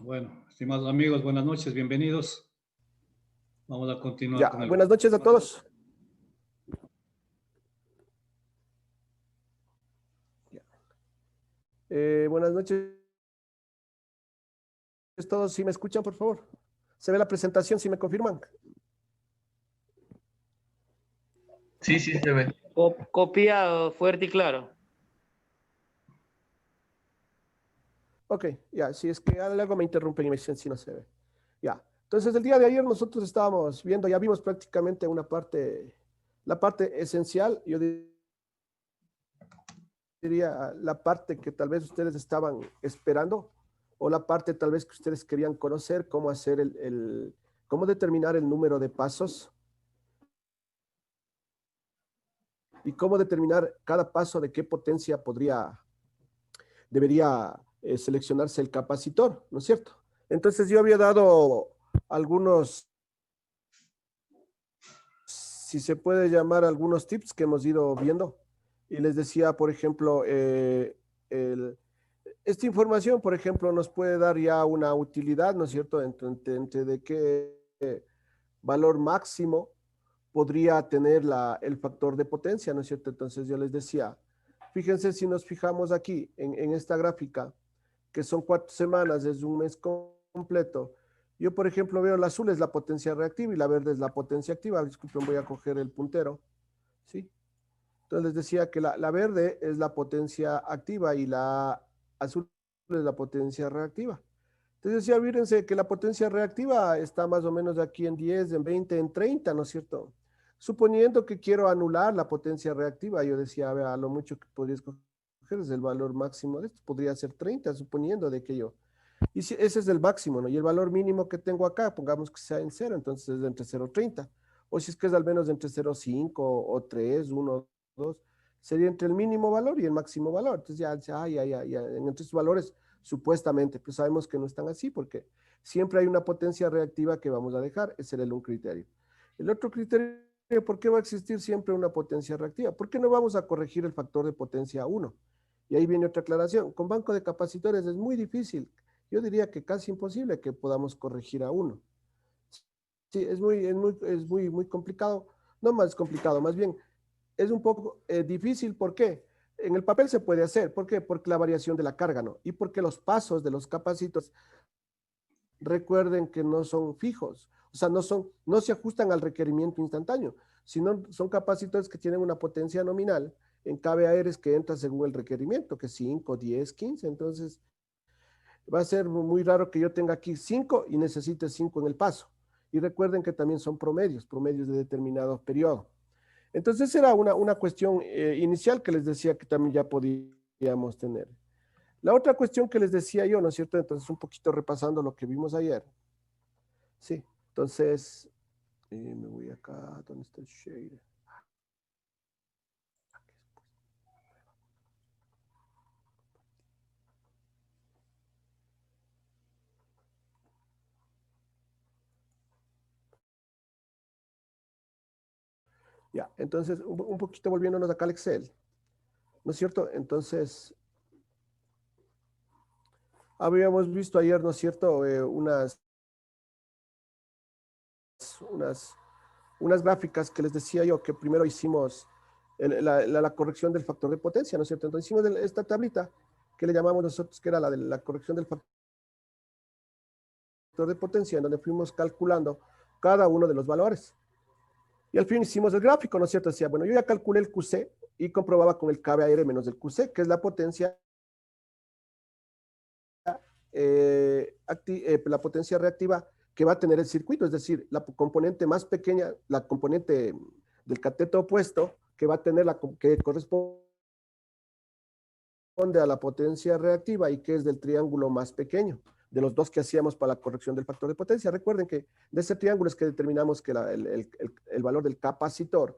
Bueno, estimados amigos, buenas noches, bienvenidos. Vamos a continuar Ya, con el... buenas noches a todos. Buenas noches a todos. ¿Sí me escuchan, por favor? ¿Se ve la presentación? ¿Sí me confirman? Sí, sí se ve. Copiado, fuerte y claro. Ok, ya, si es que algo me interrumpen y me dicen si no se ve. Ya, entonces el día de ayer nosotros estábamos viendo, ya vimos prácticamente una parte, la parte esencial, yo diría la parte que tal vez ustedes estaban esperando, o la parte tal vez que ustedes querían conocer, cómo hacer cómo determinar el número de pasos y cómo determinar cada paso de qué potencia debería seleccionarse el capacitor, ¿no es cierto? Entonces yo había dado algunos, si se puede llamar, algunos tips que hemos ido viendo. Y les decía, por ejemplo, esta información, por ejemplo, nos puede dar ya una utilidad, ¿no es cierto?, entre de qué valor máximo podría tener el factor de potencia, ¿no es cierto? Entonces yo les decía, fíjense si nos fijamos aquí en esta gráfica, que son 4 semanas, es un mes completo. Yo, por ejemplo, veo el azul es la potencia reactiva y la verde es la potencia activa. Disculpen, voy a coger el puntero, ¿sí? Entonces les decía que la verde es la potencia activa y la azul es la potencia reactiva. Entonces decía, fíjense que la potencia reactiva está más o menos aquí en 10, en 20, en 30, ¿no es cierto? Suponiendo que quiero anular la potencia reactiva, yo decía, a ver, a lo mucho que podría escoger es el valor máximo de esto, podría ser 30, suponiendo de que yo. Y si ese es el máximo, ¿no? Y el valor mínimo que tengo acá, pongamos que sea en 0, entonces es de entre 0 y 30. O si es que es al menos entre 0,5 o 3, 1, 2, sería entre el mínimo valor y el máximo valor. Entonces ya, entre esos valores, supuestamente, pues sabemos que no están así porque siempre hay una potencia reactiva que vamos a dejar. Ese era un criterio. El otro criterio, ¿por qué va a existir siempre una potencia reactiva? ¿Por qué no vamos a corregir el factor de potencia 1? Y ahí viene otra aclaración. Con banco de capacitores es muy difícil, yo diría que casi imposible que podamos corregir a 1. Sí, muy complicado. No más complicado, más bien es un poco difícil. ¿Por qué? En el papel se puede hacer. ¿Por qué? Porque la variación de la carga, ¿no? Y porque los pasos de los capacitores, recuerden que no son fijos. O sea, no se ajustan al requerimiento instantáneo, sino son capacitores que tienen una potencia nominal en kVAR que entra según el requerimiento, que es 5, 10, 15. Entonces, va a ser muy raro que yo tenga aquí 5 y necesite 5 en el paso. Y recuerden que también son promedios de determinado periodo. Entonces era una cuestión inicial que les decía que también ya podíamos tener. La otra cuestión que les decía yo, ¿no es cierto? Entonces un poquito repasando lo que vimos ayer. Sí, entonces me voy acá, ¿dónde está el shader? Ya, entonces un poquito volviéndonos acá al Excel, ¿no es cierto? Entonces, habíamos visto ayer, ¿no es cierto? Unas gráficas que les decía yo que primero hicimos la corrección del factor de potencia, ¿no es cierto? Entonces hicimos esta tablita que le llamamos nosotros, que era la de la corrección del factor de potencia, en donde fuimos calculando cada uno de los valores. Y al fin hicimos el gráfico, ¿no es cierto? Decía, bueno, yo ya calculé el QC y comprobaba con el kVAR menos el QC, que es la potencia la potencia reactiva que va a tener el circuito, es decir, la componente más pequeña, la componente del cateto opuesto, que va a tener que corresponde a la potencia reactiva y que es del triángulo más pequeño, de los dos que hacíamos para la corrección del factor de potencia. Recuerden que de ese triángulo es que determinamos que el valor del capacitor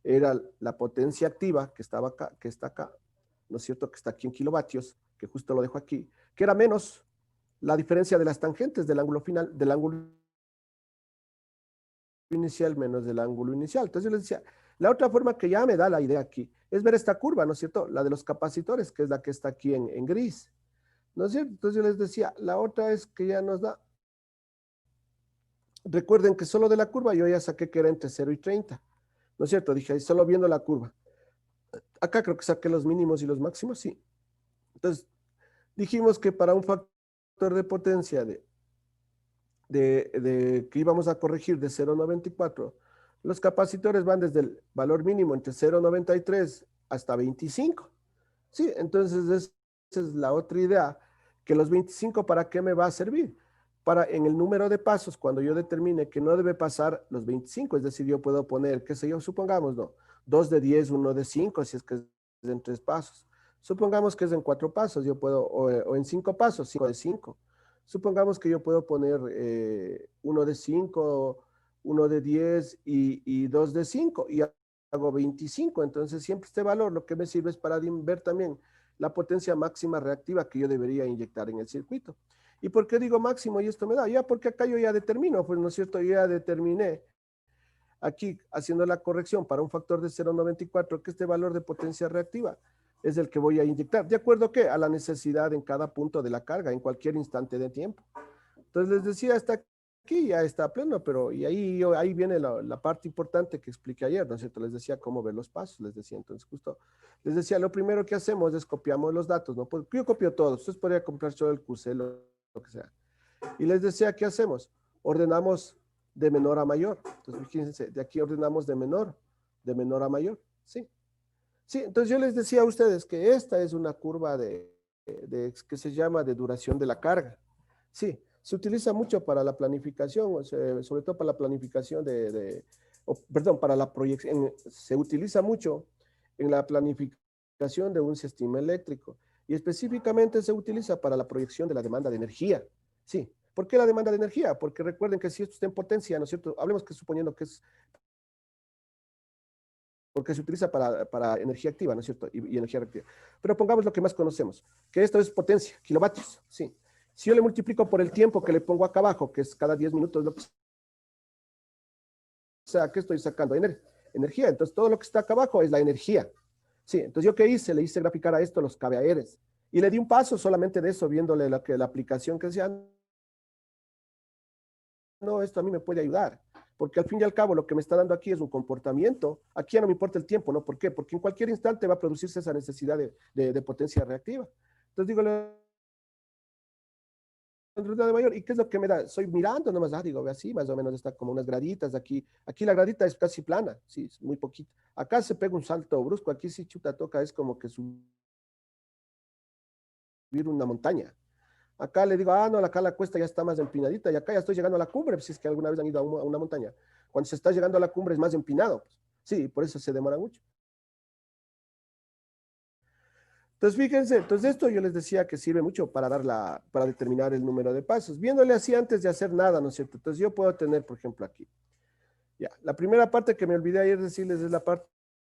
era la potencia activa que estaba acá, que está acá, ¿no es cierto? Que está aquí en kilovatios, que justo lo dejo aquí, que era menos la diferencia de las tangentes del ángulo final, del ángulo inicial menos del ángulo inicial. Entonces yo les decía, la otra forma que ya me da la idea aquí es ver esta curva, ¿no es cierto? La de los capacitores, que es la que está aquí en gris. ¿no es cierto? Entonces yo les decía, la otra es que ya nos da, recuerden que solo de la curva yo ya saqué que era entre 0 y 30, ¿no es cierto? Dije, ahí solo viendo la curva. Acá creo que saqué los mínimos y los máximos, sí. Entonces, dijimos que para un factor de potencia que íbamos a corregir de 0,94, los capacitores van desde el valor mínimo entre 0,93 hasta 25. Sí, entonces esa es la otra idea, que los 25, ¿para qué me va a servir? Para en el número de pasos, cuando yo determine que no debe pasar los 25, es decir, yo puedo poner, qué sé yo, supongamos, no, 2 de 10, 1 de 5, si es que es en 3 pasos. Supongamos que es en 4 pasos, yo puedo, o en 5 pasos, 5 de 5. Supongamos que yo puedo poner 1 de 5, 1 de 10 y 2 de 5 y hago 25. Entonces siempre este valor lo que me sirve es para ver también la potencia máxima reactiva que yo debería inyectar en el circuito. ¿Y por qué digo máximo y esto me da? Ya porque acá yo ya determino, pues no es cierto, yo ya determiné aquí haciendo la corrección para un factor de 0,94 que este valor de potencia reactiva es el que voy a inyectar. ¿De acuerdo qué? A la necesidad en cada punto de la carga, en cualquier instante de tiempo. Entonces les decía, hasta aquí ya está pleno, pero y ahí viene la parte importante que expliqué ayer, ¿no es cierto? Les decía cómo ver los pasos, les decía, entonces justo, les decía, lo primero que hacemos es copiamos los datos, ¿no? Pues yo copio todo, ustedes podrían comprar solo el cursor, lo que sea. Y les decía, ¿qué hacemos? Ordenamos de menor a mayor. Entonces, fíjense, de aquí ordenamos de menor a mayor, ¿sí? Sí, entonces yo les decía a ustedes que esta es una curva que se llama de duración de la carga. Sí, se utiliza mucho para la planificación, o sea, sobre todo para la planificación perdón, para la proyección, se utiliza mucho en la planificación de un sistema eléctrico y específicamente se utiliza para la proyección de la demanda de energía. Sí, ¿por qué la demanda de energía? Porque recuerden que si esto está en potencia, ¿no es cierto? Hablemos que suponiendo que es porque se utiliza para energía activa, ¿no es cierto? Y energía reactiva. Pero pongamos lo que más conocemos, que esto es potencia, kilovatios, ¿sí? Si yo le multiplico por el tiempo que le pongo acá abajo, que es cada 10 minutos, lo que sea, ¿qué estoy sacando? Energía. Entonces, todo lo que está acá abajo es la energía. Sí, entonces, ¿yo qué hice? Le hice graficar a esto los KVARs. Y le di un paso solamente de eso, viéndole la aplicación que decía, no, esto a mí me puede ayudar, porque al fin y al cabo lo que me está dando aquí es un comportamiento, aquí ya no me importa el tiempo, ¿no? ¿Por qué? Porque en cualquier instante va a producirse esa necesidad de potencia reactiva. Entonces digo, de mayor, ¿y qué es lo que me da? Soy mirando nomás, digo, así más o menos está como unas graditas aquí la gradita es casi plana, sí, es muy poquito. Acá se pega un salto brusco, aquí sí chuta toca, es como que subir una montaña. Acá le digo, no, acá la cuesta ya está más empinadita y acá ya estoy llegando a la cumbre, pues, si es que alguna vez han ido a una montaña. Cuando se está llegando a la cumbre es más empinado, pues. Sí, por eso se demora mucho. Entonces, fíjense, entonces esto yo les decía que sirve mucho para determinar el número de pasos, viéndole así antes de hacer nada, ¿no es cierto? Entonces yo puedo tener, por ejemplo, aquí. Ya, la primera parte que me olvidé ayer decirles es la parte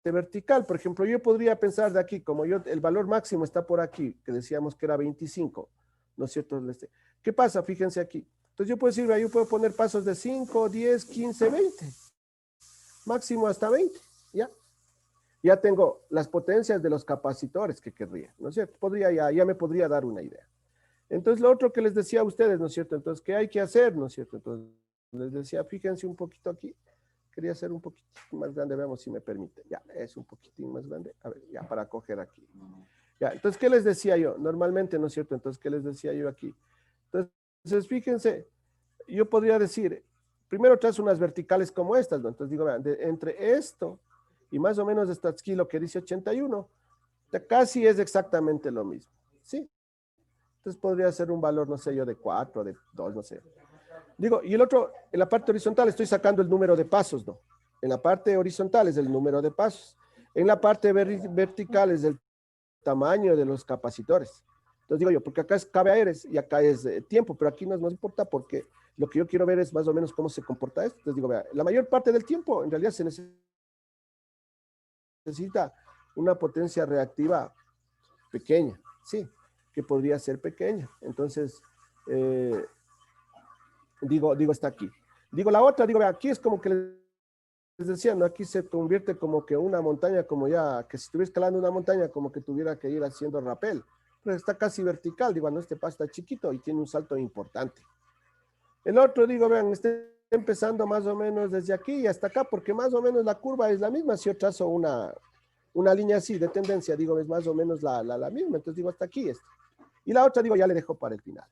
vertical. Por ejemplo, yo podría pensar de aquí, como el valor máximo está por aquí, que decíamos que era 25, ¿no es cierto? ¿Qué pasa? Fíjense aquí. Entonces yo puedo decir, yo puedo poner pasos de 5, 10, 15, 20, máximo hasta 20, ¿ya? Ya tengo las potencias de los capacitores que querría, ¿no es cierto? Ya me podría dar una idea. Entonces, lo otro que les decía a ustedes, ¿no es cierto? Entonces, ¿qué hay que hacer, no es cierto? Entonces, les decía, fíjense un poquito aquí. Quería hacer un poquito más grande, veamos si me permite. Ya, es un poquitín más grande. A ver, ya para coger aquí. Ya, entonces, ¿qué les decía yo? Normalmente, ¿no es cierto? Entonces, ¿qué les decía yo aquí? Entonces, fíjense, yo podría decir, primero trazo unas verticales como estas, ¿no? Entonces digo, vean, entre esto y más o menos hasta aquí lo que dice 81, casi es exactamente lo mismo, ¿sí? Entonces podría ser un valor, no sé yo, de 4, de 2, no sé. Digo, y el otro, en la parte horizontal estoy sacando el número de pasos, ¿no? En la parte horizontal es el número de pasos. En la parte vertical es el tamaño de los capacitores. Entonces digo yo, porque acá es KVARs y acá es tiempo, pero aquí no nos importa porque lo que yo quiero ver es más o menos cómo se comporta esto. Entonces digo, vea, la mayor parte del tiempo en realidad se necesita una potencia reactiva pequeña, sí, que podría ser pequeña. Entonces, digo, está aquí. Digo, la otra, digo, vea, aquí es como que les decía, ¿no? Aquí se convierte como que una montaña, como ya, que si estuviera escalando una montaña, como que tuviera que ir haciendo rappel. pero está casi vertical, digo, no, este paso está chiquito y tiene un salto importante. El otro, digo, vean, esté empezando más o menos desde aquí y hasta acá, porque más o menos la curva es la misma. Si yo trazo una línea así de tendencia, digo, es más o menos la misma. Entonces digo, hasta aquí esto. Y la otra, digo, ya le dejo para el final.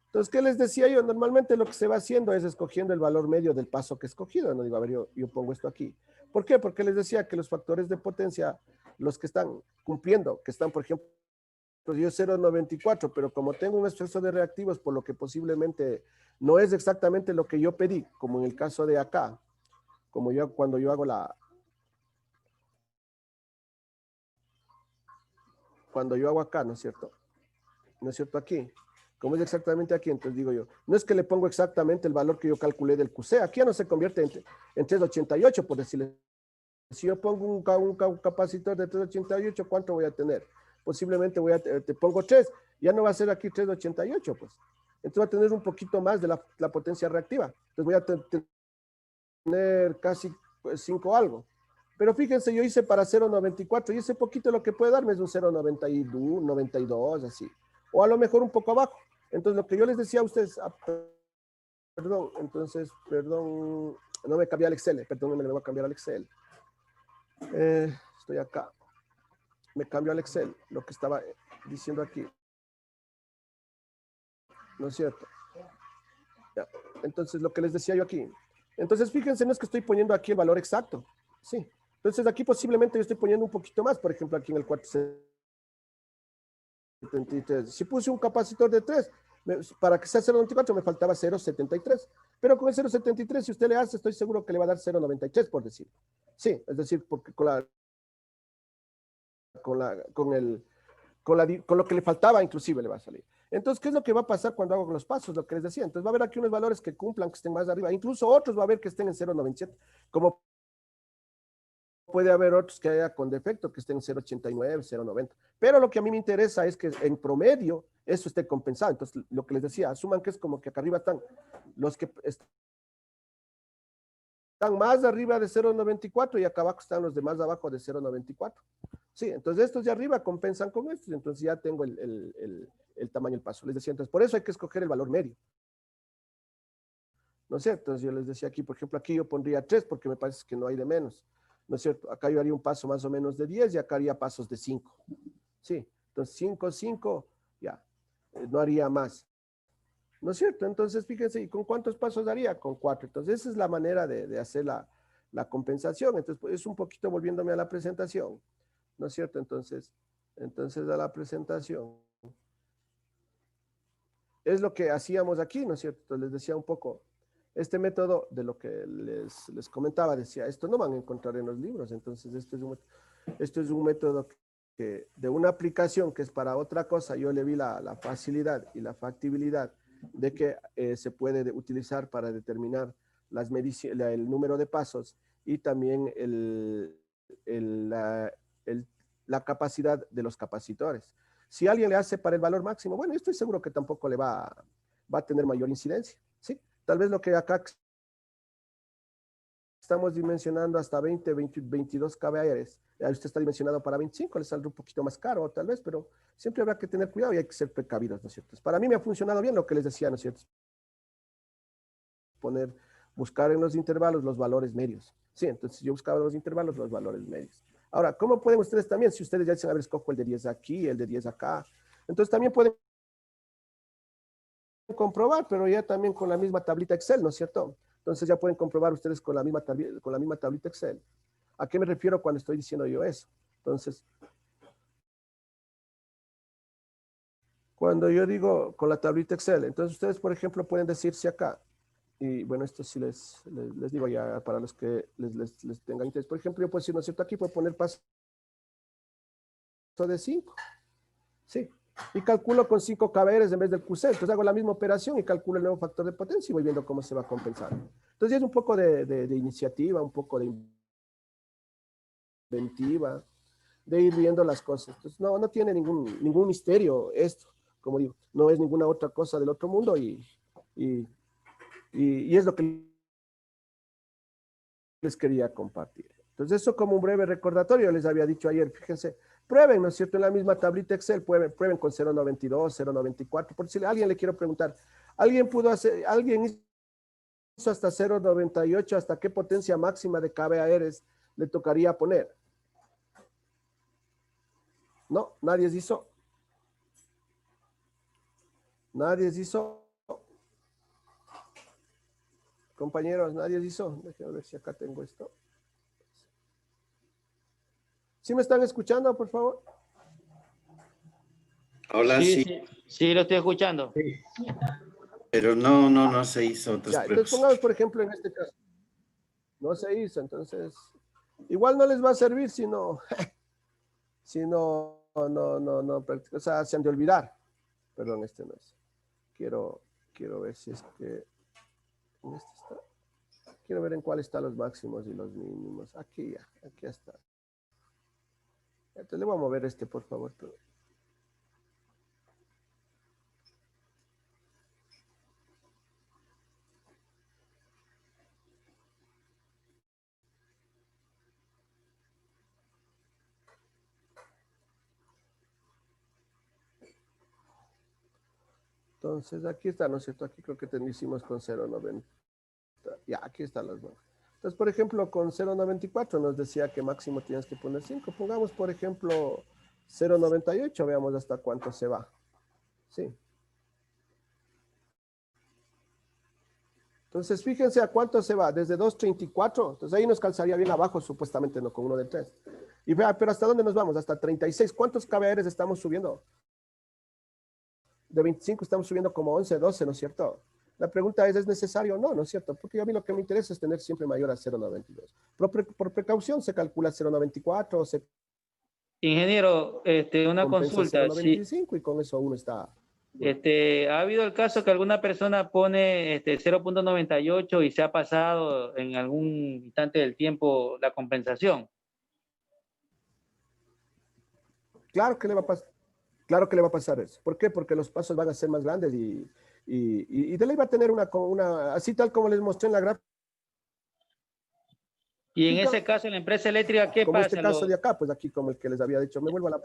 Entonces, ¿qué les decía yo? Normalmente lo que se va haciendo es escogiendo el valor medio del paso que he escogido. No digo, a ver, yo pongo esto aquí. ¿Por qué? Porque les decía que los factores de potencia, los que están cumpliendo, que están, por ejemplo, pues yo 0,94, pero como tengo un exceso de reactivos, por lo que posiblemente no es exactamente lo que yo pedí, como en el caso de acá, como yo cuando yo hago cuando yo hago acá, ¿no es cierto? ¿No es cierto? Aquí. Como es exactamente aquí, entonces digo yo, no es que le pongo exactamente el valor que yo calculé del QC, aquí ya no se convierte en 388, por decirle. Si yo pongo un capacitor de 388, ¿cuánto voy a tener? Posiblemente te pongo 3, ya no va a ser aquí 388, pues. Entonces va a tener un poquito más de la potencia reactiva. Entonces voy a tener casi 5 algo. Pero fíjense, yo hice para 0,94 y ese poquito lo que puede darme es un 0,92, 92, así. O a lo mejor un poco abajo. Entonces lo que yo les decía a ustedes, perdón, no me cambié al Excel, perdón, no me lo voy a cambiar al Excel. Estoy acá. Me cambio al Excel, lo que estaba diciendo aquí. ¿No es cierto? Ya. Entonces, lo que les decía yo aquí. Entonces, fíjense, no es que estoy poniendo aquí el valor exacto. Sí. Entonces, aquí posiblemente yo estoy poniendo un poquito más, por ejemplo, aquí en el 473. Si puse un capacitor de 3, para que sea 0,94 me faltaba 0,73. Pero con el 0,73, si usted le hace, estoy seguro que le va a dar 0,93, por decir. Sí, es decir, porque con lo que le faltaba inclusive le va a salir. Entonces, ¿qué es lo que va a pasar cuando hago los pasos? Lo que les decía. Entonces va a haber aquí unos valores que cumplan, que estén más arriba. Incluso otros va a haber que estén en 0,97. Como puede haber otros que haya con defecto, que estén en 0,89, 0,90. Pero lo que a mí me interesa es que en promedio eso esté compensado. Entonces, lo que les decía, asuman que es como que acá arriba están los que están más arriba de 0,94 y acá abajo están los de más abajo de 0,94. Sí, entonces estos de arriba compensan con estos, entonces ya tengo el tamaño del paso. Les decía, entonces por eso hay que escoger el valor medio. ¿No es cierto? Entonces yo les decía aquí, por ejemplo, aquí yo pondría 3 porque me parece que no hay de menos. ¿No es cierto? Acá yo haría un paso más o menos de 10 y acá haría pasos de 5. Sí, entonces 5, 5, ya, no haría más. ¿No es cierto? Entonces, fíjense, ¿y con cuántos pasos daría? Con 4. Entonces, esa es la manera de hacer la compensación. Entonces, pues, es un poquito volviéndome a la presentación. ¿No es cierto? Entonces a la presentación. Es lo que hacíamos aquí, ¿no es cierto? Entonces, les decía un poco, este método de lo que les comentaba, decía, esto no van a encontrar en los libros. Entonces, esto es un método que de una aplicación que es para otra cosa, yo le vi la facilidad y la factibilidad de que se puede utilizar para determinar el número de pasos y también la capacidad de los capacitores. Si alguien le hace para el valor máximo, bueno, yo estoy seguro que tampoco le va a tener mayor incidencia, ¿sí? Tal vez lo que acá estamos dimensionando hasta 20, 22 kbh. Usted está dimensionado para 25, le saldrá un poquito más caro tal vez, pero siempre habrá que tener cuidado y hay que ser precavidos, ¿no es cierto? Para mí me ha funcionado bien lo que les decía, ¿no es cierto? Buscar en los intervalos los valores medios. Sí, entonces yo buscaba en los intervalos los valores medios. Ahora, ¿cómo pueden ustedes también, si ustedes ya dicen, a ver, escojo el de 10 aquí, el de 10 acá, entonces también pueden comprobar, pero ya también con la misma tablita Excel, ¿no es cierto? Entonces ya pueden comprobar ustedes con la misma tablita Excel. ¿A qué me refiero cuando estoy diciendo yo eso? Entonces, cuando yo digo con la tablita Excel, entonces ustedes, por ejemplo, pueden decirse acá, y bueno, esto sí les digo ya para los que les tengan interés. Por ejemplo, yo puedo decir, ¿no es cierto? Aquí puedo poner paso de 5. Sí. Y calculo con 5 kbh en vez del QC. Entonces hago la misma operación y calculo el nuevo factor de potencia y voy viendo cómo se va compensando. Entonces es un poco de iniciativa, un poco de inventiva, de ir viendo las cosas. Entonces no tiene ningún misterio esto, como digo, no es ninguna otra cosa del otro mundo y es lo que les quería compartir. Entonces eso como un breve recordatorio, les había dicho ayer, fíjense, prueben, ¿no es cierto? En la misma tablita Excel, prueben con 0.92, 0.94. Por si a alguien le quiero preguntar, ¿alguien hizo hasta 0.98? ¿Hasta qué potencia máxima de kVAR le tocaría poner? No, nadie hizo. Nadie hizo. Compañeros, nadie hizo. Déjenme ver si acá tengo esto. ¿Sí me están escuchando, por favor? Hola, sí, Sí, lo estoy escuchando. pero no se hizo otras Ya, entonces pruebas. pongamos, por ejemplo, en este caso. No se hizo, entonces, igual no les va a servir si no, o sea, se han de olvidar. Perdón, este no es. Quiero ver si es que, en este está. Quiero ver en cuál están los máximos y los mínimos. Aquí ya, aquí está. Entonces le voy a mover este, por favor. Entonces, aquí está, ¿no es cierto? Aquí creo que hicimos con 0.90. Ya, aquí están las nuevas. Entonces, por ejemplo, con 0.94 nos decía que máximo tienes que poner 5. Pongamos, por ejemplo, 0.98. Veamos hasta cuánto se va. Sí. Entonces, fíjense a cuánto se va. Desde 2.34. Entonces, ahí nos calzaría bien abajo, supuestamente, no con uno de 3. Y vea, pero ¿hasta dónde nos vamos? Hasta 36. ¿Cuántos kVAR estamos subiendo? De 25 estamos subiendo como 11, 12, ¿no es cierto? La pregunta es necesario o no, ¿no es cierto? Porque a mí lo que me interesa es tener siempre mayor a 0.92. Por precaución se calcula 0.94 o se Ingeniero, una compensa consulta. 0.95 y con eso uno está... Bueno. ¿Ha habido el caso que alguna persona pone 0.98 y se ha pasado en algún instante del tiempo la compensación? Claro que le va a pasar. Claro que le va a pasar eso. ¿Por qué? Porque los pasos van a ser más grandes y de ley va a tener una, así tal como les mostré en la gráfica. Y en ese caso, la empresa eléctrica, ¿qué como pasa? Este caso de acá, pues aquí como el que les había dicho, me vuelvo a la...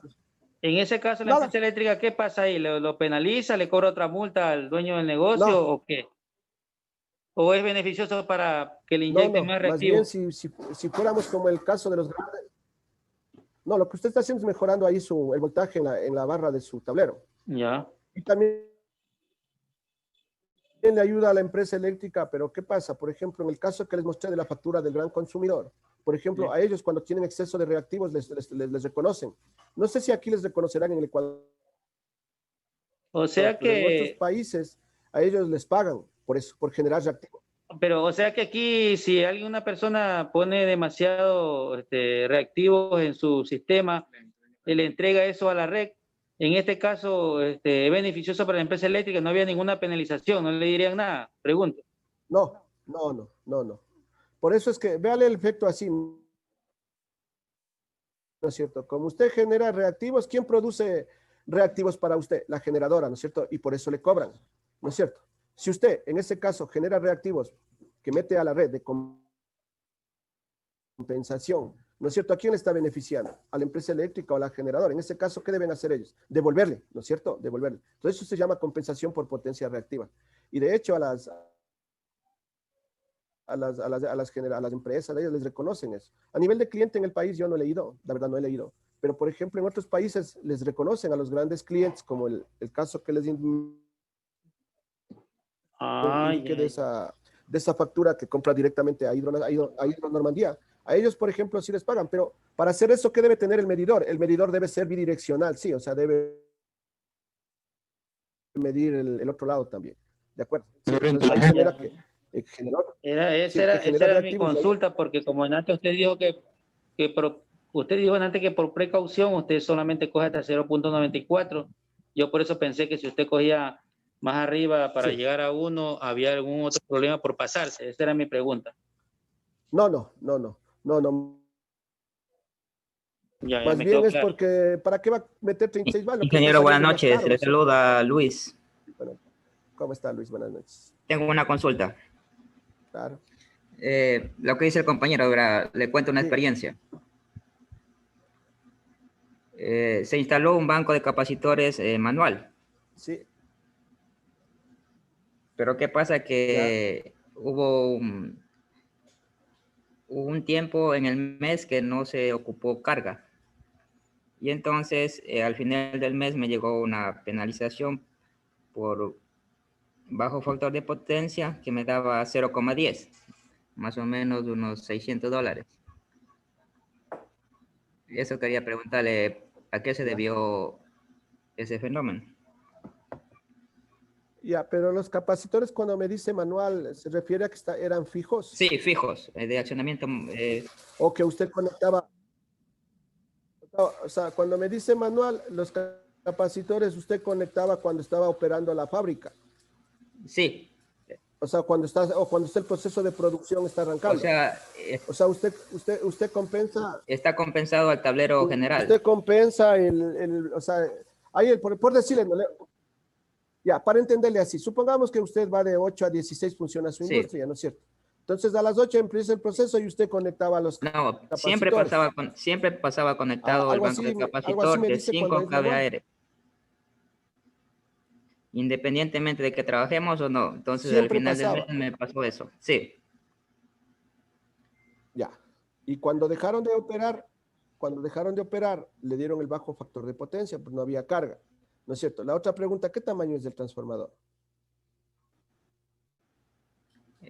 En ese caso, la Nada. empresa eléctrica, ¿qué pasa ahí? ¿Lo penaliza? ¿Le cobra otra multa al dueño del negocio No. o qué? ¿O es beneficioso para que le No, inyecten más más bien reactivo? si fuéramos como el caso de los grandes... No, lo que usted está haciendo es mejorando ahí el voltaje en la barra de su tablero. Ya. Y también le ayuda a la empresa eléctrica, pero ¿qué pasa? Por ejemplo, en el caso que les mostré de la factura del gran consumidor, por ejemplo, a ellos cuando tienen exceso de reactivos les reconocen. No sé si aquí les reconocerán en el Ecuador. O sea pero en otros que, países a ellos les pagan por eso, por generar reactivos. pero o sea que aquí si una persona pone demasiado reactivos en su sistema, le entrega eso a la red, en este caso es beneficioso para la empresa eléctrica, no había ninguna penalización, no le dirían nada, pregunto. No. Por eso es que, véale el efecto así, ¿no es cierto? Como usted genera reactivos, ¿quién produce reactivos para usted? La generadora, ¿no es cierto? Y por eso le cobran, ¿no es cierto? Si usted, en ese caso, genera reactivos que mete a la red de compensación, ¿no es cierto? ¿A quién le está beneficiando? ¿A la empresa eléctrica o a la generadora? En ese caso, ¿qué deben hacer ellos? Devolverle, ¿no es cierto? Devolverle. Entonces, eso se llama compensación por potencia reactiva. Y de hecho, a las empresas, a ellos les reconocen eso. A nivel de cliente en el país yo no he leído, la verdad no he leído, pero por ejemplo en otros países les reconocen a los grandes clientes, como el caso que les indiqué de esa factura que compra directamente a Hidro Normandía. A ellos, por ejemplo, sí les pagan, pero para hacer eso, ¿qué debe tener el medidor? El medidor debe ser bidireccional, sí, o sea, debe medir el otro lado también. ¿De acuerdo? Sí, entonces ahí genera que... Esa era mi consulta, porque como antes usted dijo usted dijo antes que por precaución usted solamente coge hasta 0.94. Yo por eso pensé que si usted cogía más arriba para llegar a 1, había algún otro problema por pasarse. Esa era mi pregunta. No. Ya Más me bien quedó es claro. porque, ¿para qué va a meter 36 balas? Ingeniero, buenas noches. Le saluda Luis. Bueno, ¿cómo está Luis? Buenas noches. Tengo una consulta. Claro. Lo que dice el compañero, ahora le cuento una experiencia. Se instaló un banco de capacitores manual. Sí, Pero ¿qué pasa? ya, Que hubo un tiempo en el mes que no se ocupó carga. Y entonces, al final del mes me llegó una penalización por bajo factor de potencia que me daba 0,10, más o menos unos $600. Y eso quería preguntarle a qué se ya. debió ese fenómeno. Ya, pero los capacitores cuando me dice manual, ¿se refiere a que eran fijos? Sí, fijos, de accionamiento. O que usted conectaba, o sea, cuando me dice manual, los capacitores usted conectaba cuando estaba operando la fábrica. Sí, O sea, cuando está el proceso de producción está o arrancando. sea, O sea, usted compensa, está compensado al tablero general. usted compensa o sea, ahí por decirle, ¿no? Ya, para entenderle así, supongamos que usted va de 8 a 16, funciona su Sí. industria, ¿no es cierto? Entonces, a las 8 empieza el proceso y usted conectaba los No, capacitores. siempre pasaba conectado el Algo banco así, de algo así capacitor me de dice cuando 5 es manual. kVAR. Independientemente de que trabajemos o no. Entonces, al Siempre final del mes pasaba. me pasó eso. Sí, Ya. Y cuando dejaron de operar, le dieron el bajo factor de potencia, pues no había carga. ¿No es cierto? La otra pregunta, ¿qué tamaño es del transformador? O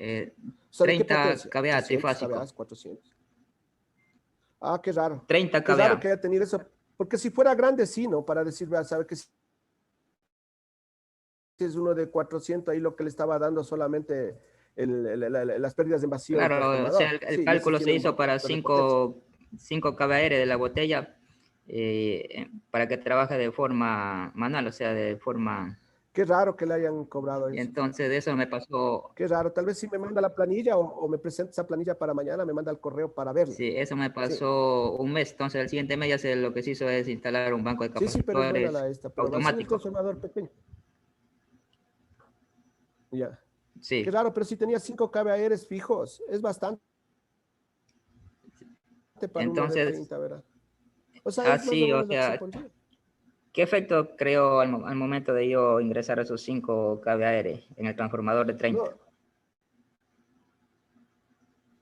sea, ¿de qué 30 potencia? kVA 300 trifásico. kVA, 400. Ah, qué raro. 30 Qué raro kVA. que haya tenido eso. Porque si fuera grande, sí, ¿no? Para decir, a saber que si es uno de 400, ahí lo que le estaba dando solamente las pérdidas de vacío del Claro, o sea, transformador. el Sí, y ese cálculo se tiene un hizo bajo para factor de potencia. 5 kVAR de la botella para que trabaje de forma manual, o sea, de forma... Qué raro que le hayan cobrado Y eso. entonces de eso me pasó, Qué raro. Tal vez si me manda la planilla o me presenta esa planilla para mañana, me manda el correo para verla. sí, eso me Sí, pasó un mes. Entonces el siguiente mes lo que se hizo es instalar un banco de sí, pero es buena capacitores la esta. Pero va a ser un automático. transformador pequeño. Ya. Qué Sí, raro, pero si tenía 5 kVA fijos, es bastante para uno de entonces 30, ¿verdad? O sea, es más o así, o menos lo que se sea, pondría. ¿qué efecto creó al momento de yo ingresar esos 5 kVAR en el transformador de 30? No,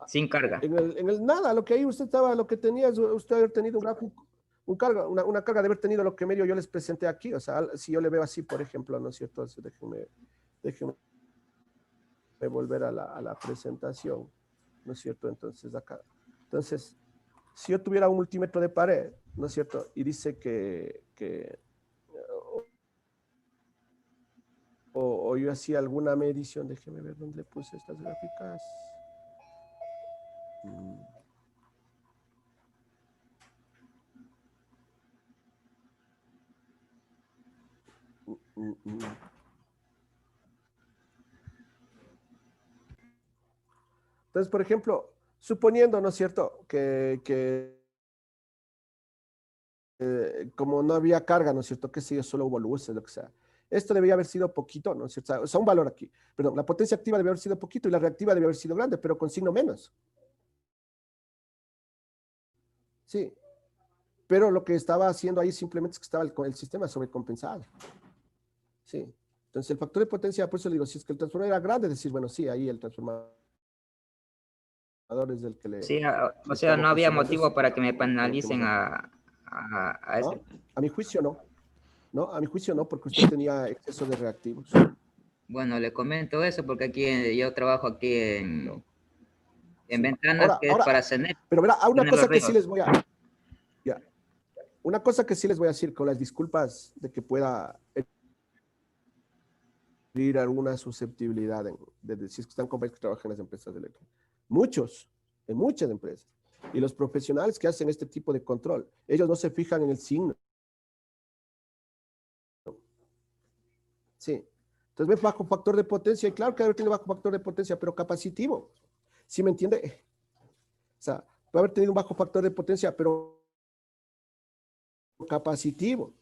Sin carga. nada, lo que ahí lo que tenía es usted haber tenido un gráfico, una carga de haber tenido lo que medio yo les presenté aquí. O sea, si yo le veo así, por ejemplo, ¿no es cierto? Entonces, déjenme volver a la presentación, ¿no es cierto? Entonces, acá. Entonces, si yo tuviera un multímetro de pared, ¿no es cierto? Y dice o yo hacía alguna medición, déjeme ver dónde le puse estas gráficas. Entonces, por ejemplo, suponiendo, ¿no es cierto?, que como no había carga, ¿no es cierto?, que si solo hubo luces, lo que sea. Esto debía haber sido poquito, ¿no es cierto? O sea, un valor aquí. Perdón, la potencia activa debe haber sido poquito y la reactiva debe haber sido grande, pero con signo menos. Sí. Pero lo que estaba haciendo ahí simplemente es que estaba el sistema sobrecompensado. Sí. Entonces, el factor de potencia, por eso le digo, si es que el transformador era grande, decir, bueno, sí, ahí el transformador es del que Sí, o le sea, estaba no había ocasionando motivo eso. para que me Como que penalicen más a ese. ¿no? A mi juicio no. No, a mi juicio no, porque usted tenía exceso de reactivos. Bueno, le comento eso porque aquí yo trabajo aquí No. en Sí. ventanas, que es para CENET. Pero verá, una Tiene los cosa que sí ríos. les voy a... Ya, una cosa que sí les voy a decir, con las disculpas de que pueda herir alguna susceptibilidad de si es que están compañeros que trabajan en las empresas eléctricas. Muchos, en muchas empresas. Y los profesionales que hacen este tipo de control, ellos no se fijan en el signo. Sí. Entonces ve bajo factor de potencia, y claro que debe tener bajo factor de potencia, pero capacitivo. ¿Sí me entiende? O sea, puede haber tenido un bajo factor de potencia, pero capacitivo.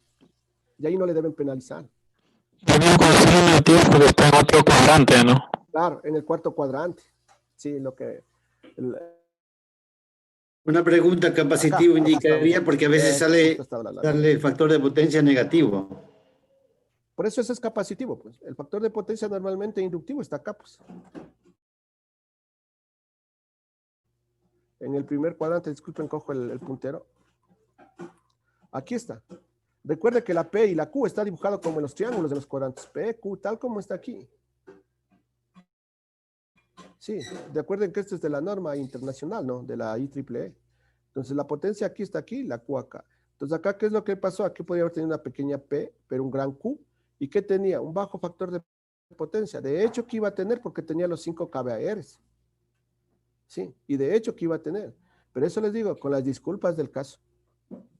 Y ahí no le deben penalizar. También conseguir el tiempo que está en otro cuadrante, ¿no? Claro, en el cuarto cuadrante. Sí, Una pregunta, capacitivo indicaría, porque a veces sale el factor de potencia negativo. Por eso ese es capacitivo, pues. El factor de potencia normalmente inductivo está acá, pues. En el primer cuadrante, disculpen, cojo el puntero. Aquí está. Recuerde que la P y la Q está dibujado como en los triángulos de los cuadrantes. P, Q, tal como está aquí. Sí, de acuerdo en que esto es de la norma internacional, ¿no? De la IEEE. Entonces, la potencia aquí está aquí, la Q acá. Entonces, acá, ¿qué es lo que pasó? Aquí podría haber tenido una pequeña P, pero un gran Q. ¿Y qué tenía? Un bajo factor de potencia. De hecho, ¿qué iba a tener? Porque tenía los 5 kVARs. Sí, y de hecho, ¿qué iba a tener? Pero eso les digo, con las disculpas del caso.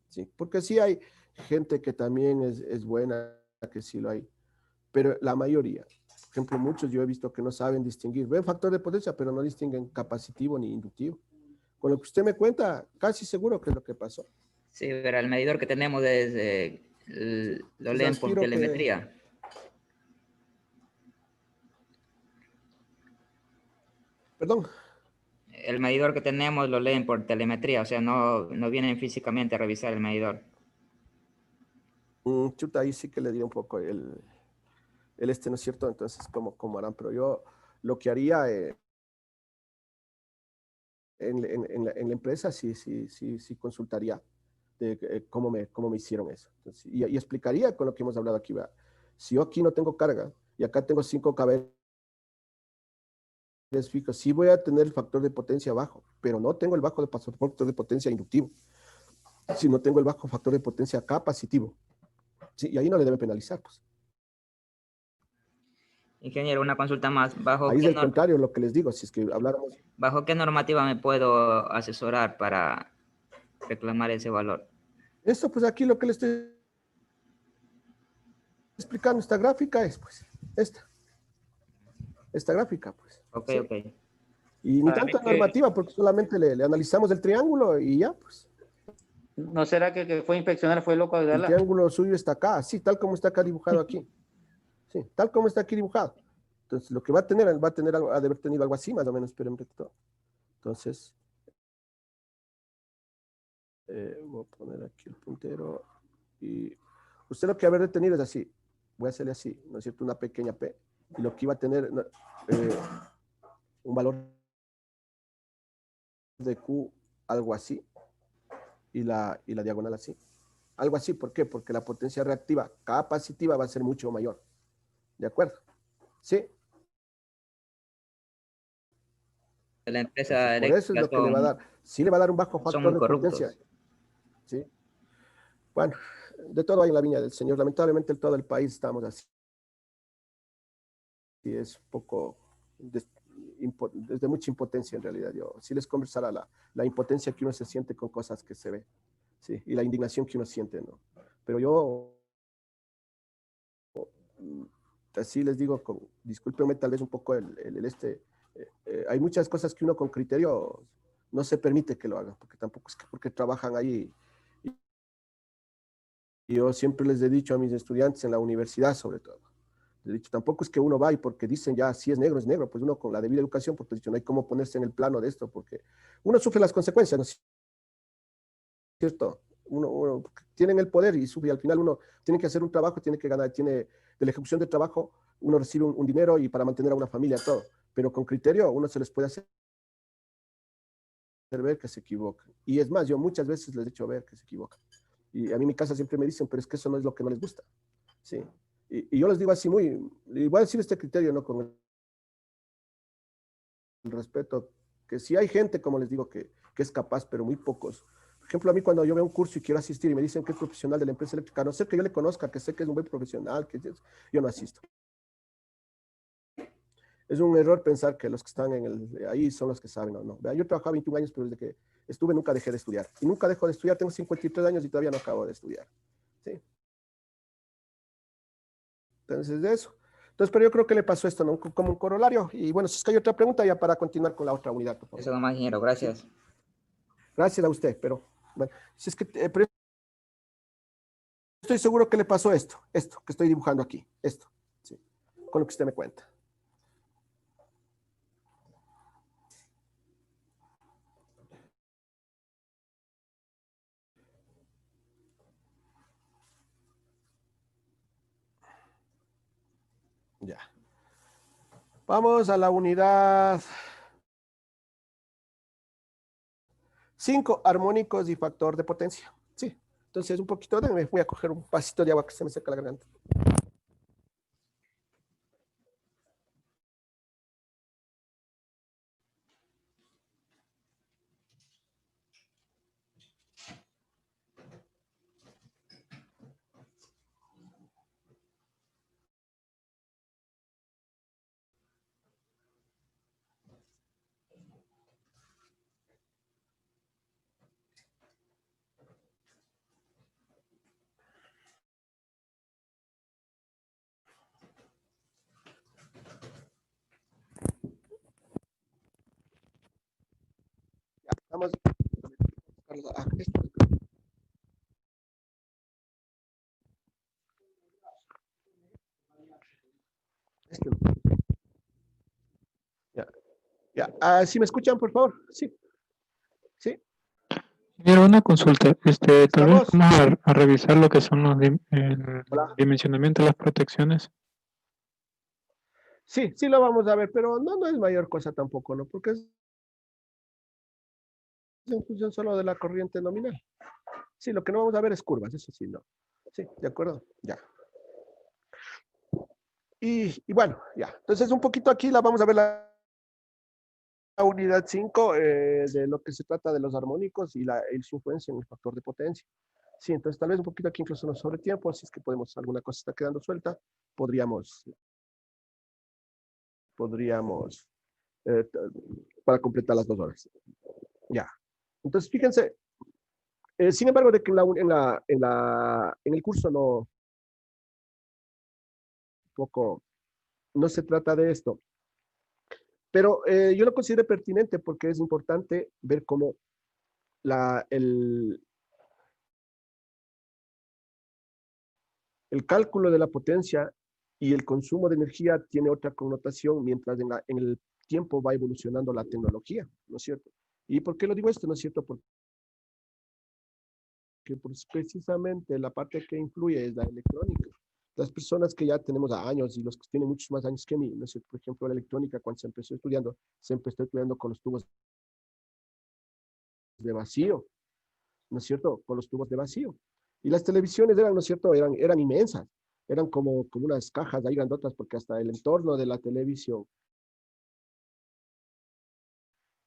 Sí, porque sí hay gente que también es buena, que sí lo hay. Pero la mayoría, por ejemplo, muchos yo he visto que no saben distinguir. Ven factor de potencia, pero no distinguen capacitivo ni inductivo. Con lo que usted me cuenta, casi seguro que es lo que pasó. Sí, pero el medidor que tenemos lo leen por telemetría. Perdón. El medidor que tenemos lo leen por telemetría, o sea, no vienen físicamente a revisar el medidor. Chuta, ahí sí que le di un poco el ¿no es cierto? Entonces, ¿cómo harán? Pero yo lo que haría en la empresa, sí consultaría de cómo me hicieron eso. Entonces, y explicaría con lo que hemos hablado aquí. ¿Verdad? Si yo aquí no tengo carga y acá tengo 5 kVARs fijos, sí voy a tener el factor de potencia bajo, pero no tengo el bajo factor de potencia inductivo, sino tengo el bajo factor de potencia capacitivo. Sí, y ahí no le debe penalizar, pues. Ingeniero, una consulta más. Ahí es el contrario lo que les digo, si es que habláramos. ¿Bajo qué normativa me puedo asesorar para reclamar ese valor? Esto, pues aquí lo que le estoy explicando, esta gráfica es, pues, esta gráfica, pues. Ok, ¿sí? ok. Y ni tanto normativa, porque solamente le analizamos el triángulo y ya, pues. ¿No será que el que fue a inspeccionar fue loco de El darla? triángulo suyo está acá, sí, tal como está acá dibujado aquí. Sí, tal como está aquí dibujado. Entonces, lo que va a tener algo, ha de haber tenido algo así, más o menos, pero en recto. Entonces, voy a poner aquí el puntero. Y usted lo que va a haber de tener es así. Voy a hacerle así, ¿no es cierto? Una pequeña P. Y lo que iba a tener un valor de Q, algo así. Y la diagonal así. Algo así, ¿por qué? Porque la potencia reactiva capacitiva va a ser mucho mayor. ¿De acuerdo? ¿Sí? La empresa por eso es lo que le va a dar. Sí le va a dar un bajo factor de potencia. ¿Sí? Bueno, de todo hay en la viña del Señor. Lamentablemente en todo el país estamos así. Y es un poco desde mucha impotencia en realidad. Yo sí les conversará la impotencia que uno se siente con cosas que se ve. Sí, y la indignación que uno siente, ¿no? Pero yo así les digo, discúlpenme tal vez un poco hay muchas cosas que uno con criterio no se permite que lo haga, porque tampoco es que porque trabajan ahí. Y yo siempre les he dicho a mis estudiantes en la universidad, sobre todo, les he dicho, tampoco es que uno va y porque dicen ya, si es negro, pues uno con la debida educación, porque no hay cómo ponerse en el plano de esto, porque uno sufre las consecuencias, ¿no es cierto? Uno tienen el poder y sufre, y al final uno tiene que hacer un trabajo, tiene que ganar, de la ejecución del trabajo, uno recibe un dinero y para mantener a una familia, todo. Pero con criterio uno se les puede hacer ver que se equivocan. Y es más, yo muchas veces les he hecho ver que se equivocan. Y a mí en mi casa siempre me dicen, pero es que eso no es lo que no les gusta. ¿Sí? Y yo les digo así y voy a decir este criterio, ¿no? Con el respeto, que si hay gente, como les digo, que es capaz, pero muy pocos. Por ejemplo, a mí cuando yo veo un curso y quiero asistir y me dicen que es profesional de la empresa eléctrica, a no ser que yo le conozca, que sé que es un buen profesional, yo no asisto. Es un error pensar que los que están ahí son los que saben o no. Yo trabajaba 21 años, pero desde que estuve nunca dejé de estudiar. Y nunca dejo de estudiar, tengo 53 años y todavía no acabo de estudiar. ¿Sí? Entonces, de eso. Entonces, pero yo creo que le pasó esto, ¿no? Como un corolario. Y bueno, si es que hay otra pregunta, ya para continuar con la otra unidad. Por favor. Eso nomás, ingeniero. Gracias. ¿Sí? Gracias a usted, pero bueno, si es que pero estoy seguro que le pasó esto que estoy dibujando aquí, ¿sí? Con lo que usted me cuenta. Ya. Vamos a la unidad 5, armónicos y factor de potencia. Sí, entonces un poquito de... Voy a coger un vasito de agua que se me seca la garganta. Vamos. Ya. Ya. ¿Sí me escuchan, por favor? Sí. Sí. Quiero una consulta. Tal vez ¿Estamos? vamos a revisar lo que son el Hola. dimensionamiento de las protecciones. Sí, sí lo vamos a ver, pero no es mayor cosa tampoco, ¿no? Porque es en función solo de la corriente nominal. Sí, lo que no vamos a ver es curvas, eso sí, no. Sí, de acuerdo, ya. Y bueno, ya. Entonces un poquito aquí la vamos a ver la unidad 5 de lo que se trata de los armónicos y su influencia en el factor de potencia. Sí, entonces tal vez un poquito aquí incluso nos sobre tiempo, si es que podemos, alguna cosa está quedando suelta, podríamos para completar las 2 horas. Ya. Entonces, fíjense, sin embargo, de que en el curso no se trata de esto, pero yo lo considero pertinente porque es importante ver cómo el cálculo de la potencia y el consumo de energía tiene otra connotación mientras en el tiempo va evolucionando la tecnología, ¿no es cierto? ¿Y por qué lo digo esto? ¿No es cierto? Porque precisamente la parte que influye es la electrónica. Las personas que ya tenemos años y los que tienen muchos más años que mí, ¿no es cierto? Por ejemplo, la electrónica, cuando se empezó estudiando con los tubos de vacío, ¿no es cierto? Con los tubos de vacío. Y las televisiones eran, ¿no es cierto? Eran inmensas, eran como unas cajas ahí grandotas, porque hasta el entorno de la televisión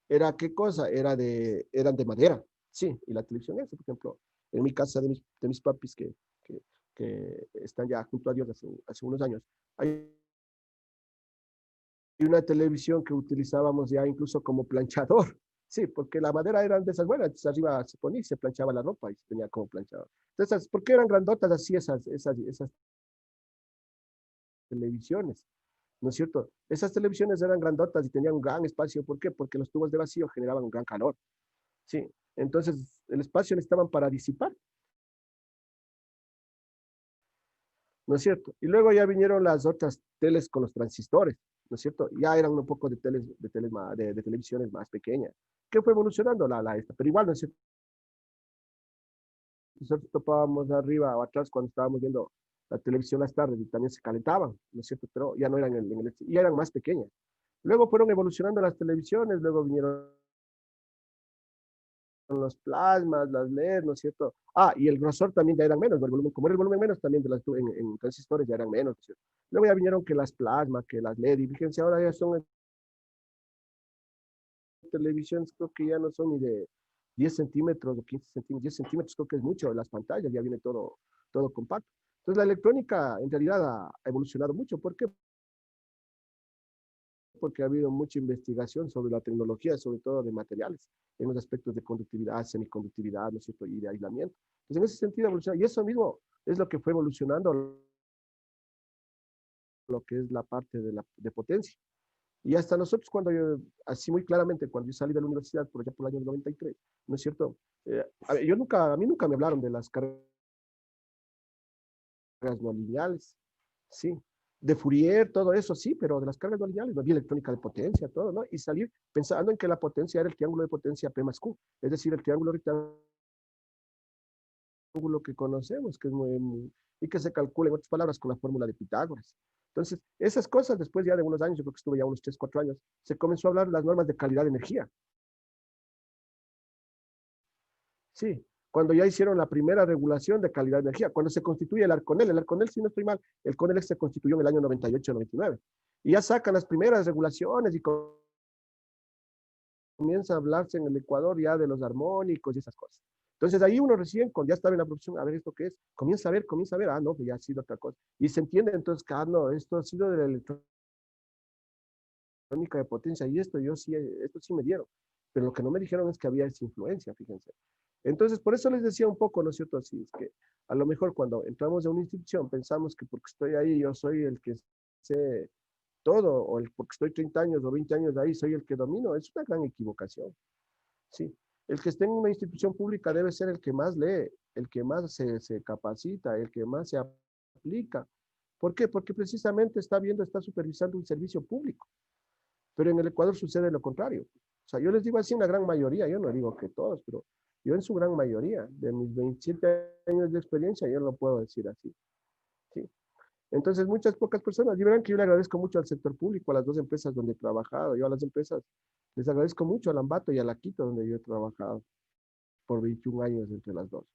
era, ¿qué cosa? Eran de madera, sí, y la televisión esa, por ejemplo, en mi casa de mis papis que están ya junto a Dios hace unos años, hay una televisión que utilizábamos ya incluso como planchador, sí, porque la madera eran de esas buenas, entonces arriba se ponía y se planchaba la ropa y se tenía como planchador. Entonces, ¿por qué eran grandotas así esas televisiones? ¿No es cierto? Esas televisiones eran grandotas y tenían un gran espacio. ¿Por qué? Porque los tubos de vacío generaban un gran calor. Sí, entonces el espacio necesitaban para disipar. ¿No es cierto? Y luego ya vinieron las otras teles con los transistores, ¿no es cierto? Ya eran un poco de televisiones más pequeñas, que fue evolucionando esta, pero igual, ¿no es cierto? Nosotros topábamos arriba o atrás cuando estábamos viendo la televisión las tardes y también se calentaban, ¿no es cierto? Pero ya no eran ya eran más pequeñas. Luego fueron evolucionando las televisiones, luego vinieron los plasmas, las LED, ¿no es cierto? Y el grosor también ya eran menos, el volumen, como era el volumen menos, también en transistores ya eran menos, ¿no es cierto? Luego ya vinieron que las plasmas, que las LED, y fíjense, ahora ya son televisiones, creo que ya no son ni de 10 centímetros o 15 centímetros, 10 centímetros creo que es mucho, las pantallas ya viene todo compacto. Entonces la electrónica en realidad ha evolucionado mucho. ¿Por qué? Porque ha habido mucha investigación sobre la tecnología, sobre todo de materiales, en los aspectos de conductividad, semiconductividad, ¿no es cierto? Y de aislamiento. Entonces, en ese sentido, evoluciona. Y eso mismo es lo que fue evolucionando lo que es la parte de potencia. Y hasta nosotros, así muy claramente, cuando yo salí de la universidad, por allá por el año 93, ¿no es cierto? A mí nunca me hablaron de las cargas no lineales, ¿sí? De Fourier, todo eso, sí, pero de las cargas no lineales, no había electrónica de potencia, todo, ¿no? Y salir pensando en que la potencia era el triángulo de potencia P más Q, es decir, el triángulo rectángulo que conocemos, que es y que se calcula, en otras palabras, con la fórmula de Pitágoras. Entonces, esas cosas, después ya de unos años, yo creo que estuve ya unos 3, 4 años, se comenzó a hablar de las normas de calidad de energía. Sí, cuando ya hicieron la primera regulación de calidad de energía, cuando se constituye el Arconel, si no estoy mal, el CONELEC se constituyó en el año 98-99. Y ya sacan las primeras regulaciones y comienza a hablarse en el Ecuador ya de los armónicos y esas cosas. Entonces ahí uno recién, cuando ya estaba en la producción, a ver esto qué es, comienza a ver, ah, no, pues ya ha sido otra cosa. Y se entiende entonces que, ah, no, esto ha sido de la electrónica de potencia y esto sí me dieron. Pero lo que no me dijeron es que había esa influencia, fíjense. Entonces, por eso les decía un poco, ¿no es cierto? Así es que a lo mejor cuando entramos a una institución pensamos que porque estoy ahí yo soy el que sé todo, o porque estoy 30 años o 20 años de ahí soy el que domino. Es una gran equivocación. Sí. El que esté en una institución pública debe ser el que más lee, el que más se capacita, el que más se aplica. ¿Por qué? Porque precisamente está supervisando un servicio público. Pero en el Ecuador sucede lo contrario. O sea, yo les digo así en la gran mayoría, yo no digo que todos, pero yo en su gran mayoría, de mis 27 años de experiencia, yo lo puedo decir así. ¿Sí? Entonces, muchas pocas personas, y verán que yo le agradezco mucho al sector público, a las 2 empresas donde he trabajado. Yo a las empresas les agradezco mucho, al Ambato y a la Quito, donde yo he trabajado por 21 años entre las 2.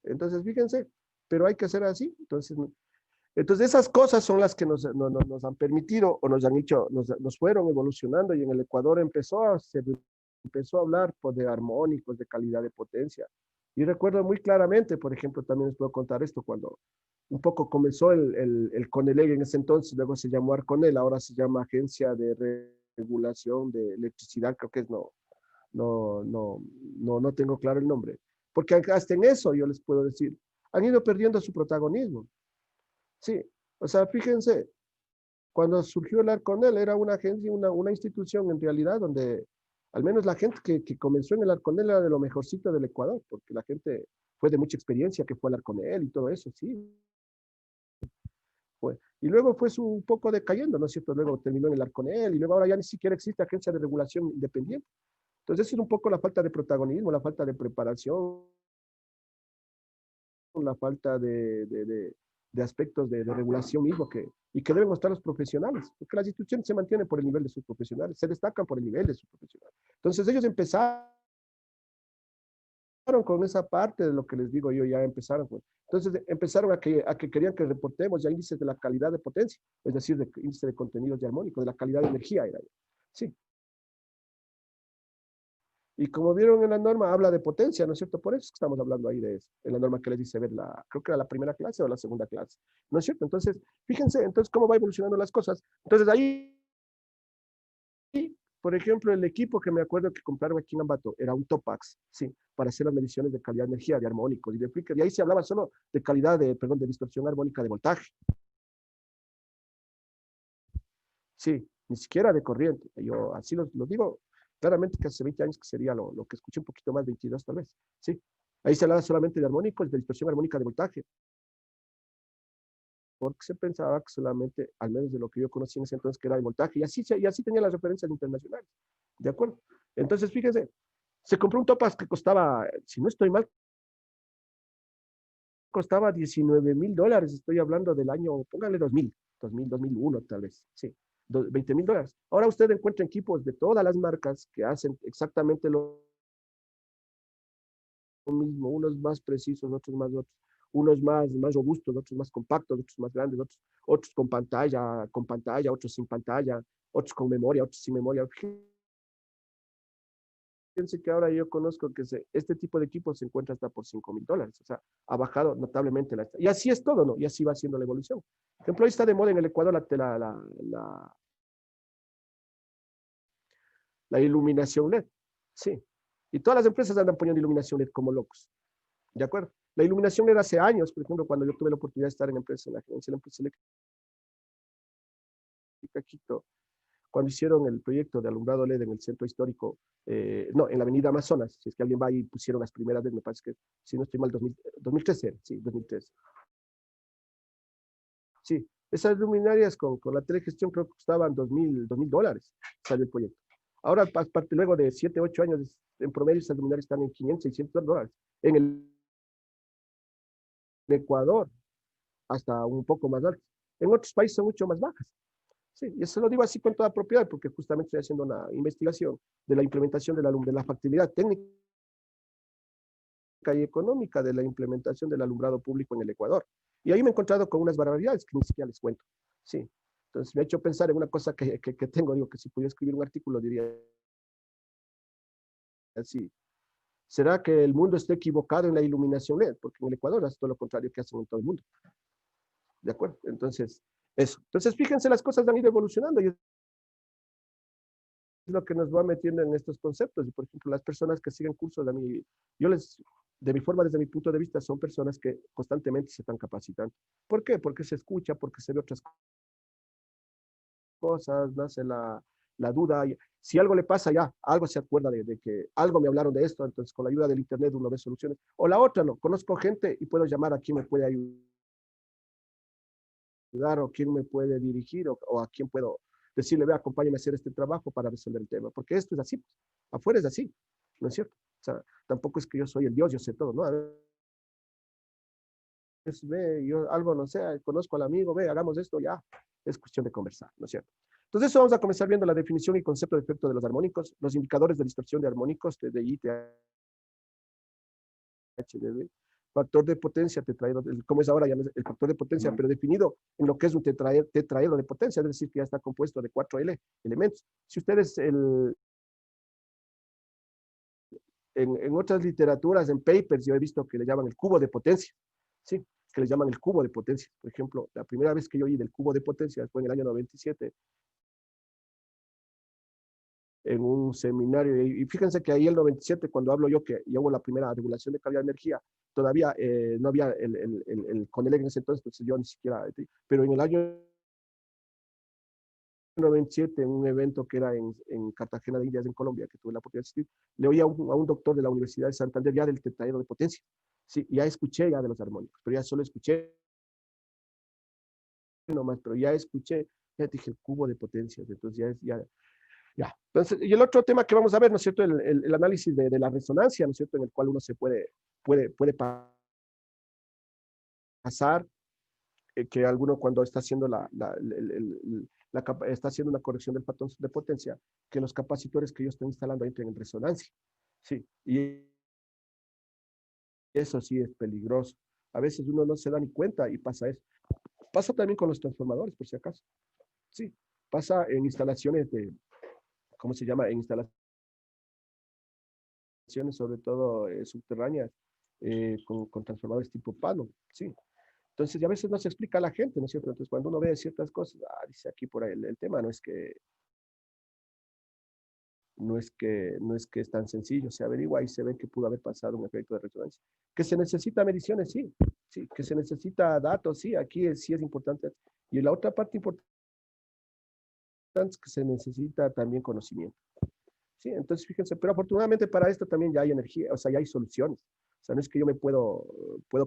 Entonces, fíjense, pero hay que hacer así. Entonces esas cosas son las que nos han permitido o nos han hecho, nos fueron evolucionando y en el Ecuador se empezó a hablar pues, de armónicos, de calidad de potencia. Y recuerdo muy claramente, por ejemplo, también les puedo contar esto, cuando un poco comenzó el CONELEC en ese entonces, luego se llamó Arconel, ahora se llama Agencia de Regulación de Electricidad, creo que es, no tengo claro el nombre. Porque hasta en eso yo les puedo decir, han ido perdiendo su protagonismo. Sí, o sea, fíjense, cuando surgió el Arconel era una agencia, una institución en realidad donde al menos la gente que comenzó en el Arconel era de lo mejorcito del Ecuador, porque la gente fue de mucha experiencia que fue al Arconel y todo eso, sí. Y luego fue un poco decayendo, ¿no es cierto? Luego terminó en el Arconel y luego ahora ya ni siquiera existe agencia de regulación independiente. Entonces es un poco la falta de protagonismo, la falta de preparación, la falta de aspectos de regulación mismo y que deben mostrar los profesionales, porque las instituciones se mantienen por el nivel de sus profesionales, se destacan por el nivel de sus profesionales. Entonces ellos empezaron con esa parte de lo que les digo yo, ya empezaron. Entonces empezaron a que querían que reportemos ya índices de la calidad de potencia, es decir, de índice de contenidos de armónico, de la calidad de energía. Sí. Y como vieron en la norma, habla de potencia, ¿no es cierto? Por eso es que estamos hablando ahí de eso, en la norma que les dice ver creo que era la primera clase o la segunda clase, ¿no es cierto? Entonces, fíjense, entonces, cómo va evolucionando las cosas. Entonces, ahí, por ejemplo, el equipo que me acuerdo que compraron aquí en Ambato era un Topax, sí, para hacer las mediciones de calidad de energía, de armónicos y de flicker, y ahí se hablaba solo de calidad de distorsión armónica de voltaje. Sí, ni siquiera de corriente. Yo así lo digo claramente que hace 20 años que sería lo que escuché un poquito más, 22 tal vez. Sí, ahí se hablaba solamente de armónicos, de distorsión armónica de voltaje. Porque se pensaba que solamente, al menos de lo que yo conocí en ese entonces, que era de voltaje. Y así tenía las referencias internacionales. ¿De acuerdo? Entonces, fíjense, se compró un Topaz que costaba, si no estoy mal, costaba $19,000. Estoy hablando del año, póngale 2001 tal vez. Sí. $20,000. Ahora usted encuentra equipos de todas las marcas que hacen exactamente lo mismo, unos más precisos, otros más, unos más robustos, otros más compactos, otros más grandes, otros con pantalla, otros sin pantalla, otros con memoria, otros sin memoria. Fíjense que ahora yo conozco que este tipo de equipos se encuentra hasta por $5,000, o sea, ha bajado notablemente y así es todo, ¿no? Y así va siendo la evolución. Por ejemplo, hoy está de moda en el Ecuador la iluminación LED, sí. Y todas las empresas andan poniendo iluminación LED como locos, ¿de acuerdo? La iluminación LED hace años, por ejemplo, cuando yo tuve la oportunidad de estar en la gerencia de la empresa eléctrica Quito, cuando hicieron el proyecto de alumbrado LED en el centro histórico, no, en la avenida Amazonas, si es que alguien va y pusieron las primeras LED, me parece que, si no estoy mal, 2013, sí, 2013. Sí, esas luminarias con la telegestión creo que costaban $2,000, salió el proyecto. Ahora, aparte, luego de 7, 8 años, en promedio, esas luminarias están en $500, $600. En el Ecuador, hasta un poco más alto. en otros países son mucho más bajas. Sí, y eso lo digo así con toda propiedad, porque justamente estoy haciendo una investigación de la implementación de la factibilidad técnica y económica de la implementación del alumbrado público en el Ecuador. Y ahí me he encontrado con unas barbaridades que ni siquiera les cuento. Sí, entonces me ha hecho pensar en una cosa que tengo, digo que si pudiera escribir un artículo diría así. ¿Será que el mundo está equivocado en la iluminación LED? Porque en el Ecuador es todo lo contrario que hacen en todo el mundo. ¿De acuerdo? Entonces, eso. Entonces, fíjense, las cosas han ido evolucionando y es lo que nos va metiendo en estos conceptos. Y, por ejemplo, las personas que siguen cursos de mí, de mi forma, desde mi punto de vista, son personas que constantemente se están capacitando. ¿Por qué? Porque se escucha, porque se ve otras cosas, nace la duda. Si algo le pasa ya, algo se acuerda de que algo me hablaron de esto, entonces con la ayuda del internet uno ve soluciones. O la otra, no, conozco gente y puedo llamar a quien me puede ayudar o quien me puede dirigir o a quien puedo decirle, ve, acompáñame a hacer este trabajo para resolver el tema. Porque esto es así, pues. Afuera es así, ¿no es cierto? O sea, tampoco es que yo soy el Dios, yo sé todo, ¿no? A veces, ve, yo algo no sé, conozco al amigo, ve, hagamos esto, ya, es cuestión de conversar, ¿no es cierto? Entonces, eso vamos a comenzar viendo la definición y concepto de efecto de los armónicos, los indicadores de distorsión de armónicos, TDI, HDD, factor de potencia tetraedro, como es ahora ya el factor de potencia, pero definido en lo que es un tetraedro de potencia, es decir, que ya está compuesto de 4 elementos. Si ustedes en otras literaturas, en papers, yo he visto que le llaman el cubo de potencia, ¿sí? Que le llaman el cubo de potencia. Por ejemplo, la primera vez que yo oí del cubo de potencia fue en el año 97, en un seminario, y fíjense que ahí el 97, cuando hablo yo que hubo la primera regulación de calidad de energía, todavía no había el CONELEC en ese entonces, pues yo ni siquiera, pero en el año 97, en un evento que era en Cartagena de Indias, en Colombia, que tuve la oportunidad de asistir, le oí a un doctor de la Universidad de Santander ya del tetraedro de potencia. Sí, ya escuché ya de los armónicos, pero ya solo escuché nomás, pero ya escuché, ya dije el cubo de potencias, entonces ya. Entonces, y el otro tema que vamos a ver, ¿no es cierto? El análisis de la resonancia, ¿no es cierto? En el cual uno se puede pasar, que alguno cuando está haciendo está haciendo una corrección del patrón de potencia, que los capacitores que yo estoy instalando entren en resonancia. Sí, y eso sí es peligroso. A veces uno no se da ni cuenta y pasa eso. Pasa también con los transformadores, por si acaso. Sí, pasa en instalaciones ¿cómo se llama? En instalaciones sobre todo subterráneas, con transformadores tipo palo, ¿sí? Entonces, ya a veces no se explica a la gente, ¿no es cierto? Entonces, cuando uno ve ciertas cosas, dice aquí por ahí el tema no es que es tan sencillo, se averigua y se ve que pudo haber pasado un efecto de resonancia. Que se necesita mediciones, sí, que se necesita datos, sí, aquí sí es importante. Y la otra parte importante es que se necesita también conocimiento. Sí, entonces fíjense, pero afortunadamente para esto también ya hay energía, o sea, ya hay soluciones. O sea, no es que yo me puedo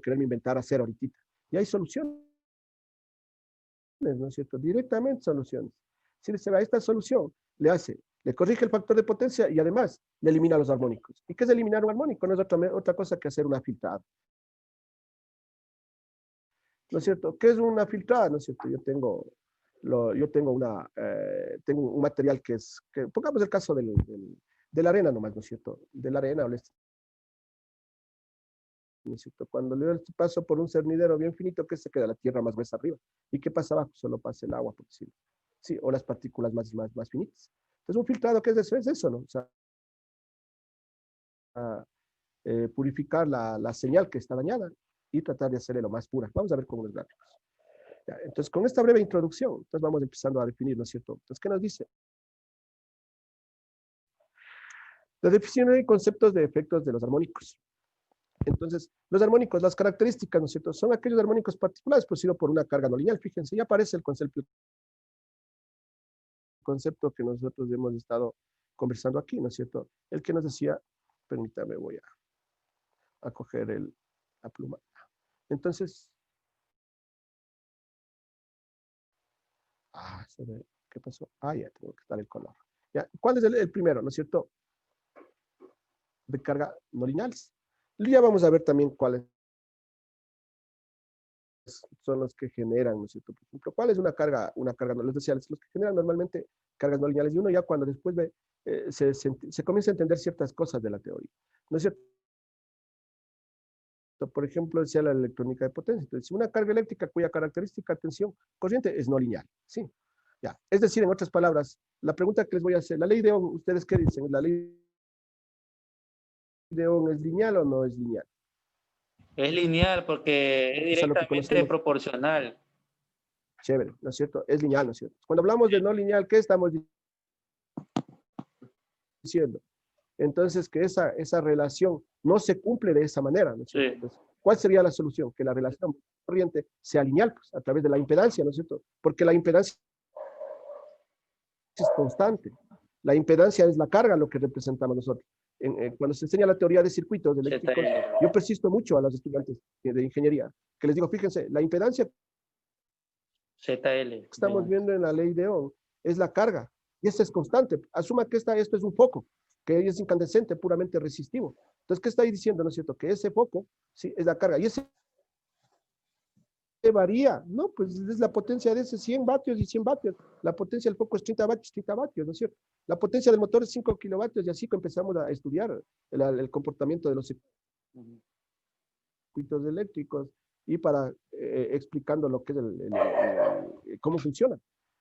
quererme inventar hacer ahorita. Ya hay soluciones, ¿no es cierto? Directamente soluciones. Si se va a esta solución, le corrige el factor de potencia y además le elimina los armónicos. ¿Y qué es eliminar un armónico? No es otra cosa que hacer una filtrada. ¿No es cierto? ¿Qué es una filtrada? ¿No es cierto? Yo tengo un material pongamos el caso de la arena nomás, ¿no es cierto? De la arena, ¿no es cierto? Cuando le paso por un cernidero bien finito, ¿qué se queda? La tierra más gruesa arriba. ¿Y qué pasa abajo? Solo pasa el agua, por decirlo. Sí, o las partículas más finitas. Entonces, un filtrado, ¿qué es eso? Es eso, ¿no? O sea, purificar la señal que está dañada y tratar de hacerle lo más pura. Vamos a ver con los gráficos. Ya, entonces, con esta breve introducción, entonces vamos empezando a definir, ¿no es cierto? Entonces, ¿qué nos dice? La definición y conceptos de efectos de los armónicos. Entonces, los armónicos, las características, ¿no es cierto? Son aquellos armónicos particulares producidos por una carga no lineal. Fíjense, ya aparece el concepto que nosotros hemos estado conversando aquí, ¿no es cierto? El que nos decía, permítame, voy a coger la pluma. Entonces, ¿qué pasó? Ya tengo que dar el color. Ya, ¿cuál es el primero, no es cierto? De carga no lineales. Ya vamos a ver también cuáles son los que generan, ¿no es cierto? Por ejemplo, ¿cuál es una carga no? Les decía, los que generan normalmente cargas no lineales, y uno ya cuando después ve, se comienza a entender ciertas cosas de la teoría, ¿no es cierto? Por ejemplo, decía la electrónica de potencia. Entonces, una carga eléctrica cuya característica tensión corriente es no lineal, ¿sí? Ya. Es decir, en otras palabras, la pregunta que les voy a hacer, la ley de Ohm, ¿ustedes qué dicen? ¿La ley de Ohm es lineal o no es lineal? Es lineal porque es directamente proporcional. Chévere, ¿no es cierto? Es lineal, ¿no es cierto? Cuando hablamos de no lineal, ¿qué estamos diciendo? Entonces, que esa relación no se cumple de esa manera, ¿no es cierto? Sí. Entonces, ¿cuál sería la solución? Que la relación corriente sea lineal, pues, a través de la impedancia, ¿no es cierto? Porque la impedancia es constante. La impedancia es la carga, lo que representamos nosotros. Cuando se enseña la teoría de circuitos eléctricos, yo persisto mucho a los estudiantes de ingeniería, que les digo, fíjense, la impedancia ZL. que estamos viendo en la ley de Ohm es la carga, y esa es constante. Asuma que esto es un foco, que es incandescente, puramente resistivo. Entonces, ¿qué está ahí diciendo, no es cierto? Que ese foco, sí, es la carga, y ese varía, ¿no? Pues es la potencia de ese 100 vatios y 100 vatios. La potencia del foco es 30 vatios, ¿no es cierto? La potencia del motor es 5 kilovatios, y así empezamos a estudiar el comportamiento de los circuitos eléctricos y para explicando lo que es cómo funciona.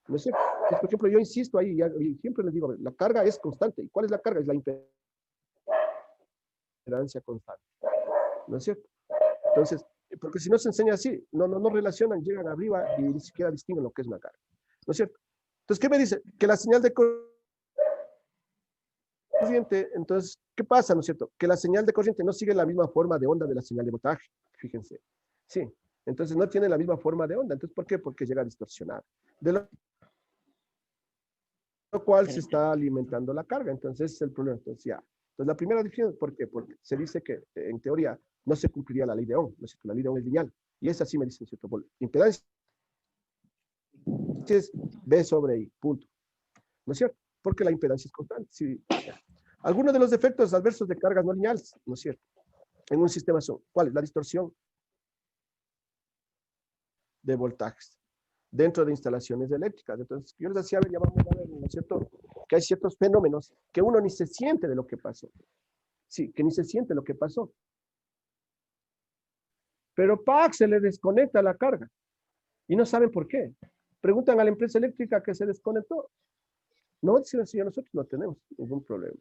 ¿No es cierto? Entonces, por ejemplo, yo insisto ahí, y siempre les digo, la carga es constante. ¿Y cuál es la carga? Es la impedancia constante. ¿No es cierto? Entonces, porque si no se enseña así, no relacionan, llegan arriba y ni siquiera distinguen lo que es una carga. ¿No es cierto? Entonces, ¿qué me dice? Que la señal de corriente, entonces, ¿qué pasa? ¿No es cierto? Que la señal de corriente no sigue la misma forma de onda de la señal de voltaje. Fíjense. Sí. Entonces, no tiene la misma forma de onda. Entonces, ¿por qué? Porque llega a distorsionar. De lo cual se está alimentando la carga. Entonces, ese es el problema. Entonces, ya. Entonces, la primera definición, ¿por qué? Porque se dice que, en teoría, no se cumpliría la ley de Ohm, ¿no es cierto? La ley de Ohm es lineal. Y es así, me dicen, ¿cierto? Impedancia es B sobre I, punto. ¿No es cierto? Porque la impedancia es constante. Sí. Algunos de los efectos adversos de cargas no lineales, ¿no es cierto? En un sistema son, ¿cuál es? La distorsión de voltajes dentro de instalaciones eléctricas. Entonces, yo les decía, a ver, ya vamos a ver, ¿no es cierto? Que hay ciertos fenómenos que uno ni se siente de lo que pasó. Sí, que ni se siente lo que pasó. Pero ¡pac! Se le desconecta la carga. Y no saben por qué. Preguntan a la empresa eléctrica que se desconectó. No, dicen así, nosotros no tenemos ningún problema.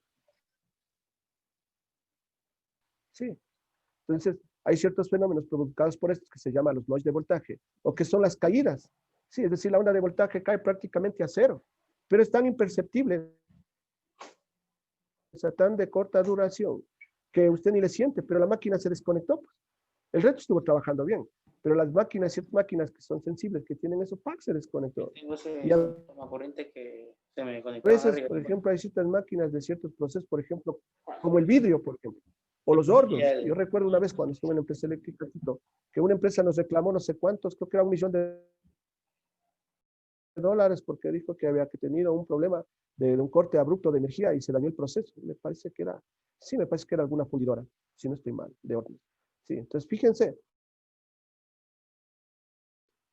Sí. Entonces, hay ciertos fenómenos provocados por estos que se llaman los notches de voltaje, o que son las caídas. Sí, es decir, la onda de voltaje cae prácticamente a cero, pero es tan imperceptible, o sea, tan de corta duración, que usted ni le siente, pero la máquina se desconectó. Pues. El resto estuvo trabajando bien, pero las máquinas, ciertas máquinas que son sensibles, que tienen eso, ¡pac! Se desconectó. Y a corriente que se me conectó veces, arriba. por ejemplo, hay ciertas máquinas de ciertos procesos, por ejemplo, como el vidrio, por ejemplo, o los hornos. Yo recuerdo una vez cuando estuve en la empresa eléctrica, que una empresa nos reclamó no sé cuántos, creo que era $1.000.000 porque dijo que había tenido un problema de un corte abrupto de energía y se dañó el proceso. Me parece que era alguna fundidora, si no estoy mal, de hornos. Sí, entonces fíjense,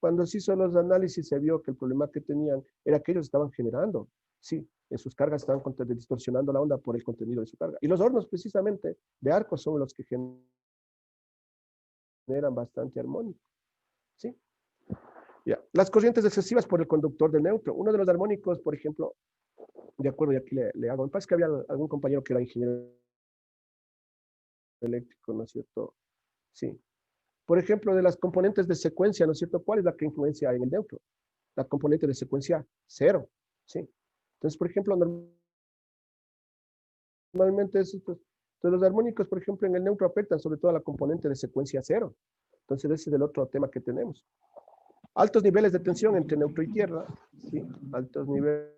cuando se hizo los análisis se vio que el problema que tenían era que ellos estaban generando, sí, en sus cargas estaban distorsionando la onda por el contenido de su carga. Y los hornos precisamente de arco son los que generan bastante armónico, ¿sí? Ya. Las corrientes excesivas por el conductor de neutro. Uno de los armónicos, por ejemplo, de acuerdo, y aquí le hago, me parece que había algún compañero que era ingeniero eléctrico, ¿no es cierto? Sí. Por ejemplo, de las componentes de secuencia, ¿no es cierto? ¿Cuál es la que influencia en el neutro? La componente de secuencia 0, ¿sí? Entonces, por ejemplo, normalmente los armónicos, por ejemplo, en el neutro afectan sobre todo a la componente de secuencia 0. Entonces, ese es el otro tema que tenemos. Altos niveles de tensión entre neutro y tierra, ¿sí? Altos niveles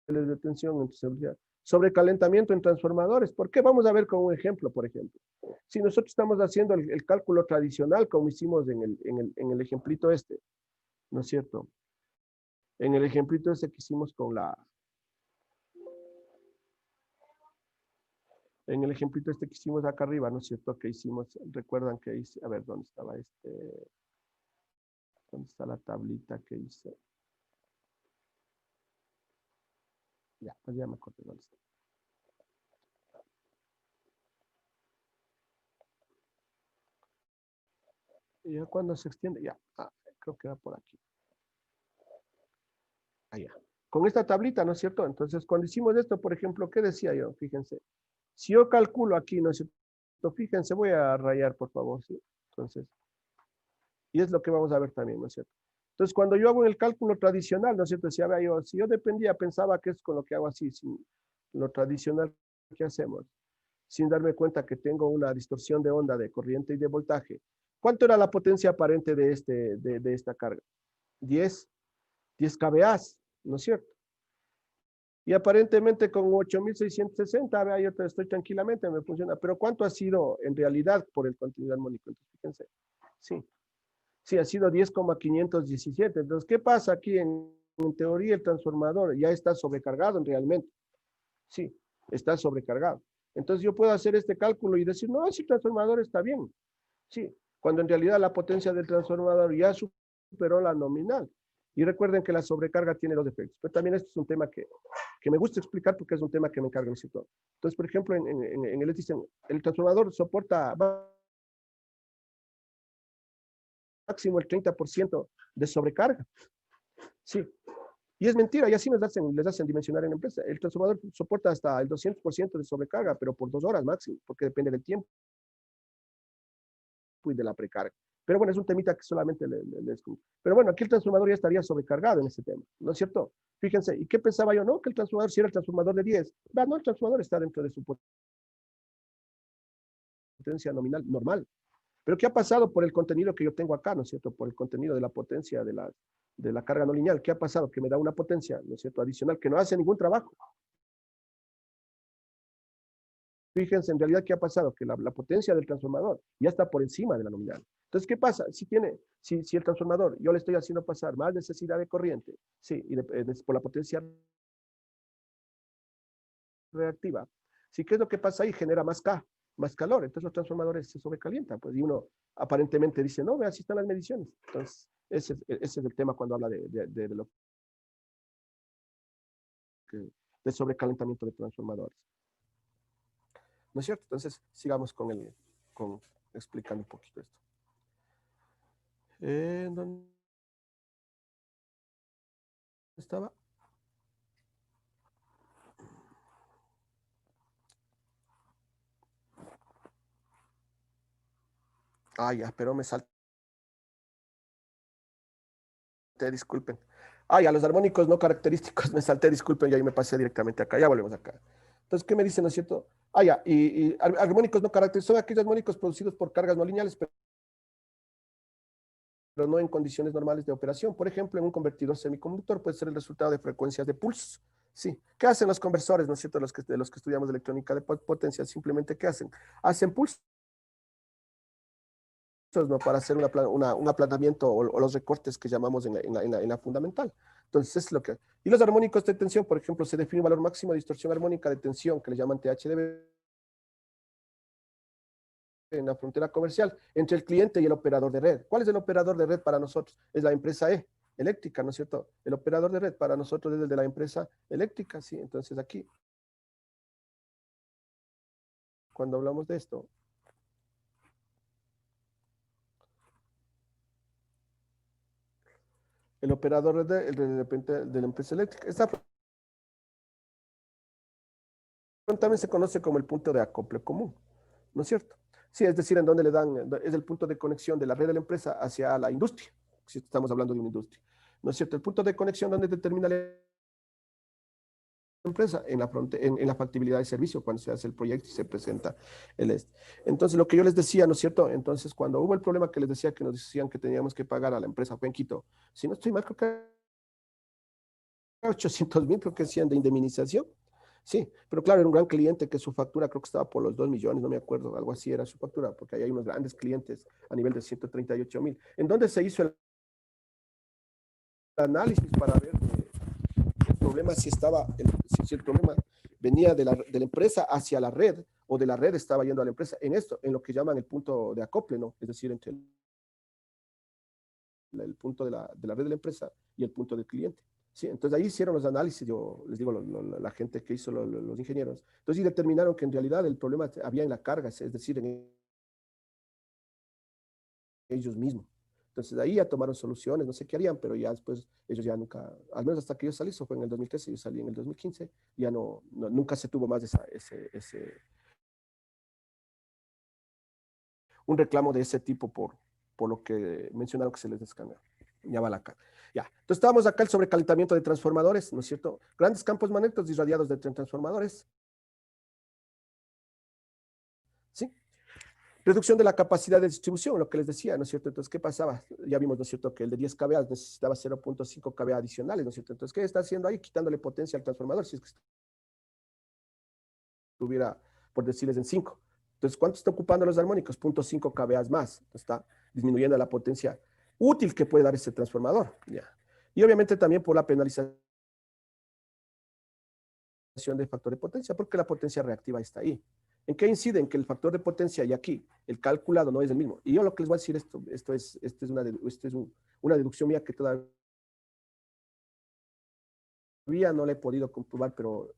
de tensión entre seguridad. Sobrecalentamiento en transformadores. ¿Por qué? Vamos a ver con un ejemplo, por ejemplo. Si nosotros estamos haciendo el cálculo tradicional, como hicimos en el ejemplito este, ¿no es cierto? En el ejemplito este que hicimos en el ejemplito este que hicimos acá arriba, ¿no es cierto? Que hicimos, recuerdan que hice, a ver, ¿dónde estaba este? ¿Dónde está la tablita que hice? Ya, pues ya me acordé dónde está. Y ya cuando se extiende, ya, creo que va por aquí. Allá. Con esta tablita, ¿no es cierto? Entonces, cuando hicimos esto, por ejemplo, ¿qué decía yo? Fíjense. Si yo calculo aquí, ¿no es cierto? Fíjense, voy a rayar, por favor, ¿sí? Entonces, y es lo que vamos a ver también, ¿no es cierto? Entonces, cuando yo hago el cálculo tradicional, ¿no es cierto? Si yo dependía, pensaba que es con lo que hago así, lo tradicional que hacemos, sin darme cuenta que tengo una distorsión de onda de corriente y de voltaje. ¿Cuánto era la potencia aparente de esta carga? 10 kVA, ¿no es cierto? Y aparentemente con 8660, vea, yo estoy tranquilamente, me funciona. Pero ¿cuánto ha sido en realidad por el contenido armónico? Entonces, fíjense. Sí, ha sido 10,517. Entonces, ¿qué pasa aquí? En teoría, el transformador ya está sobrecargado realmente. Sí, está sobrecargado. Entonces, yo puedo hacer este cálculo y decir, no, ese transformador está bien. Sí, cuando en realidad la potencia del transformador ya superó la nominal. Y recuerden que la sobrecarga tiene dos efectos. Pero también este es un tema que me gusta explicar porque es un tema que me encarga en el sector. Entonces, por ejemplo, en el transformador soporta máximo el 30% de sobrecarga. Sí. Y es mentira, y así les hacen dimensionar en la empresa. El transformador soporta hasta el 200% de sobrecarga, pero por 2 horas máximo, porque depende del tiempo y de la precarga. Pero bueno, es un temita que solamente les... Pero bueno, aquí el transformador ya estaría sobrecargado en ese tema, ¿no es cierto? Fíjense, ¿y qué pensaba yo? No, que el transformador, si era el transformador de 10, no, el transformador está dentro de su potencia nominal normal. Pero ¿qué ha pasado por el contenido que yo tengo acá, ¿no es cierto? Por el contenido de la potencia de la carga no lineal. ¿Qué ha pasado? Que me da una potencia, ¿no es cierto?, adicional, que no hace ningún trabajo. Fíjense, en realidad, ¿qué ha pasado? Que la potencia del transformador ya está por encima de la nominal. Entonces, ¿qué pasa? Si el transformador, yo le estoy haciendo pasar más necesidad de corriente, sí, y por la potencia reactiva, sí, ¿qué es lo que pasa ahí? Genera más calor, entonces los transformadores se sobrecalientan, pues, y uno aparentemente dice, no, vea, así están las mediciones. Entonces, ese es el tema cuando habla de sobrecalentamiento de transformadores. ¿No es cierto? Entonces, sigamos con explicando un poquito esto. ¿Dónde estaba? Ya, pero me salté, disculpen. Ya, los armónicos no característicos, me salté, disculpen, y ahí me pasé directamente acá, ya volvemos acá. Entonces, ¿qué me dicen, no es cierto? Ya, y armónicos no característicos, son aquellos armónicos producidos por cargas no lineales, pero no en condiciones normales de operación. Por ejemplo, en un convertidor semiconductor puede ser el resultado de frecuencias de pulsos. Sí. ¿Qué hacen los conversores, no es cierto? De los que estudiamos electrónica de potencia, simplemente, ¿qué hacen? Hacen pulsos, ¿no?, para hacer un aplanamiento o los recortes que llamamos en la fundamental. Entonces, es lo que... Y los armónicos de tensión, por ejemplo, se define un valor máximo de distorsión armónica de tensión, que le llaman THDB, en la frontera comercial, entre el cliente y el operador de red. ¿Cuál es el operador de red para nosotros? Es la empresa eléctrica, ¿no es cierto? El operador de red para nosotros es el de la empresa eléctrica, ¿sí? Entonces, aquí, cuando hablamos de esto, el operador de la empresa eléctrica. Esta también se conoce como el punto de acople común, ¿no es cierto? Sí, es decir, en donde es el punto de conexión de la red de la empresa hacia la industria, si estamos hablando de una industria, ¿no es cierto? El punto de conexión donde determina la empresa en la factibilidad de servicio, cuando se hace el proyecto y se presenta Entonces, lo que yo les decía, ¿no es cierto? Entonces, cuando hubo el problema que les decía, que nos decían que teníamos que pagar a la empresa, fue en Quito, si no estoy mal, creo que 800,000, creo que decían, de indemnización. Sí, pero claro, era un gran cliente que su factura creo que estaba por los 2 millones, no me acuerdo, algo así era su factura, porque ahí hay unos grandes clientes a nivel de 138,000. ¿En dónde se hizo el análisis para ver el problema, si el problema venía de la empresa hacia la red, o de la red estaba yendo a la empresa? En lo que llaman el punto de acople, ¿no? Es decir, entre el punto de la red de la empresa y el punto del cliente. Sí, entonces ahí hicieron los análisis, yo les digo, la gente que hizo los ingenieros. Entonces, y determinaron que en realidad el problema había en la carga, es decir, en ellos mismos. Entonces, ahí ya tomaron soluciones, no sé qué harían, pero ya después ellos ya nunca, al menos hasta que yo salí, eso fue en el 2013, yo salí en el 2015, ya nunca se tuvo más un reclamo de ese tipo por lo que mencionaron que se les descarga. Ya va la cara. Ya. Entonces estábamos acá el sobrecalentamiento de transformadores, ¿no es cierto? Grandes campos magnéticos irradiados de transformadores. ¿Sí? Reducción de la capacidad de distribución, lo que les decía, ¿no es cierto? Entonces, ¿qué pasaba? Ya vimos, ¿no es cierto?, que el de 10 kVA necesitaba 0.5 kVA adicionales, ¿no es cierto? Entonces, ¿qué está haciendo ahí? Quitándole potencia al transformador, si es que estuviera, por decirles, en 5. Entonces, ¿cuánto está ocupando los armónicos? 0.5 kVA más. Entonces, está disminuyendo la potencia útil que puede dar ese transformador. Ya. Y obviamente también por la penalización de factor de potencia, porque la potencia reactiva está ahí. ¿En qué incide? En que el factor de potencia y aquí, el calculado no es el mismo. Y yo lo que les voy a decir, esto es una deducción mía que todavía no le he podido comprobar, pero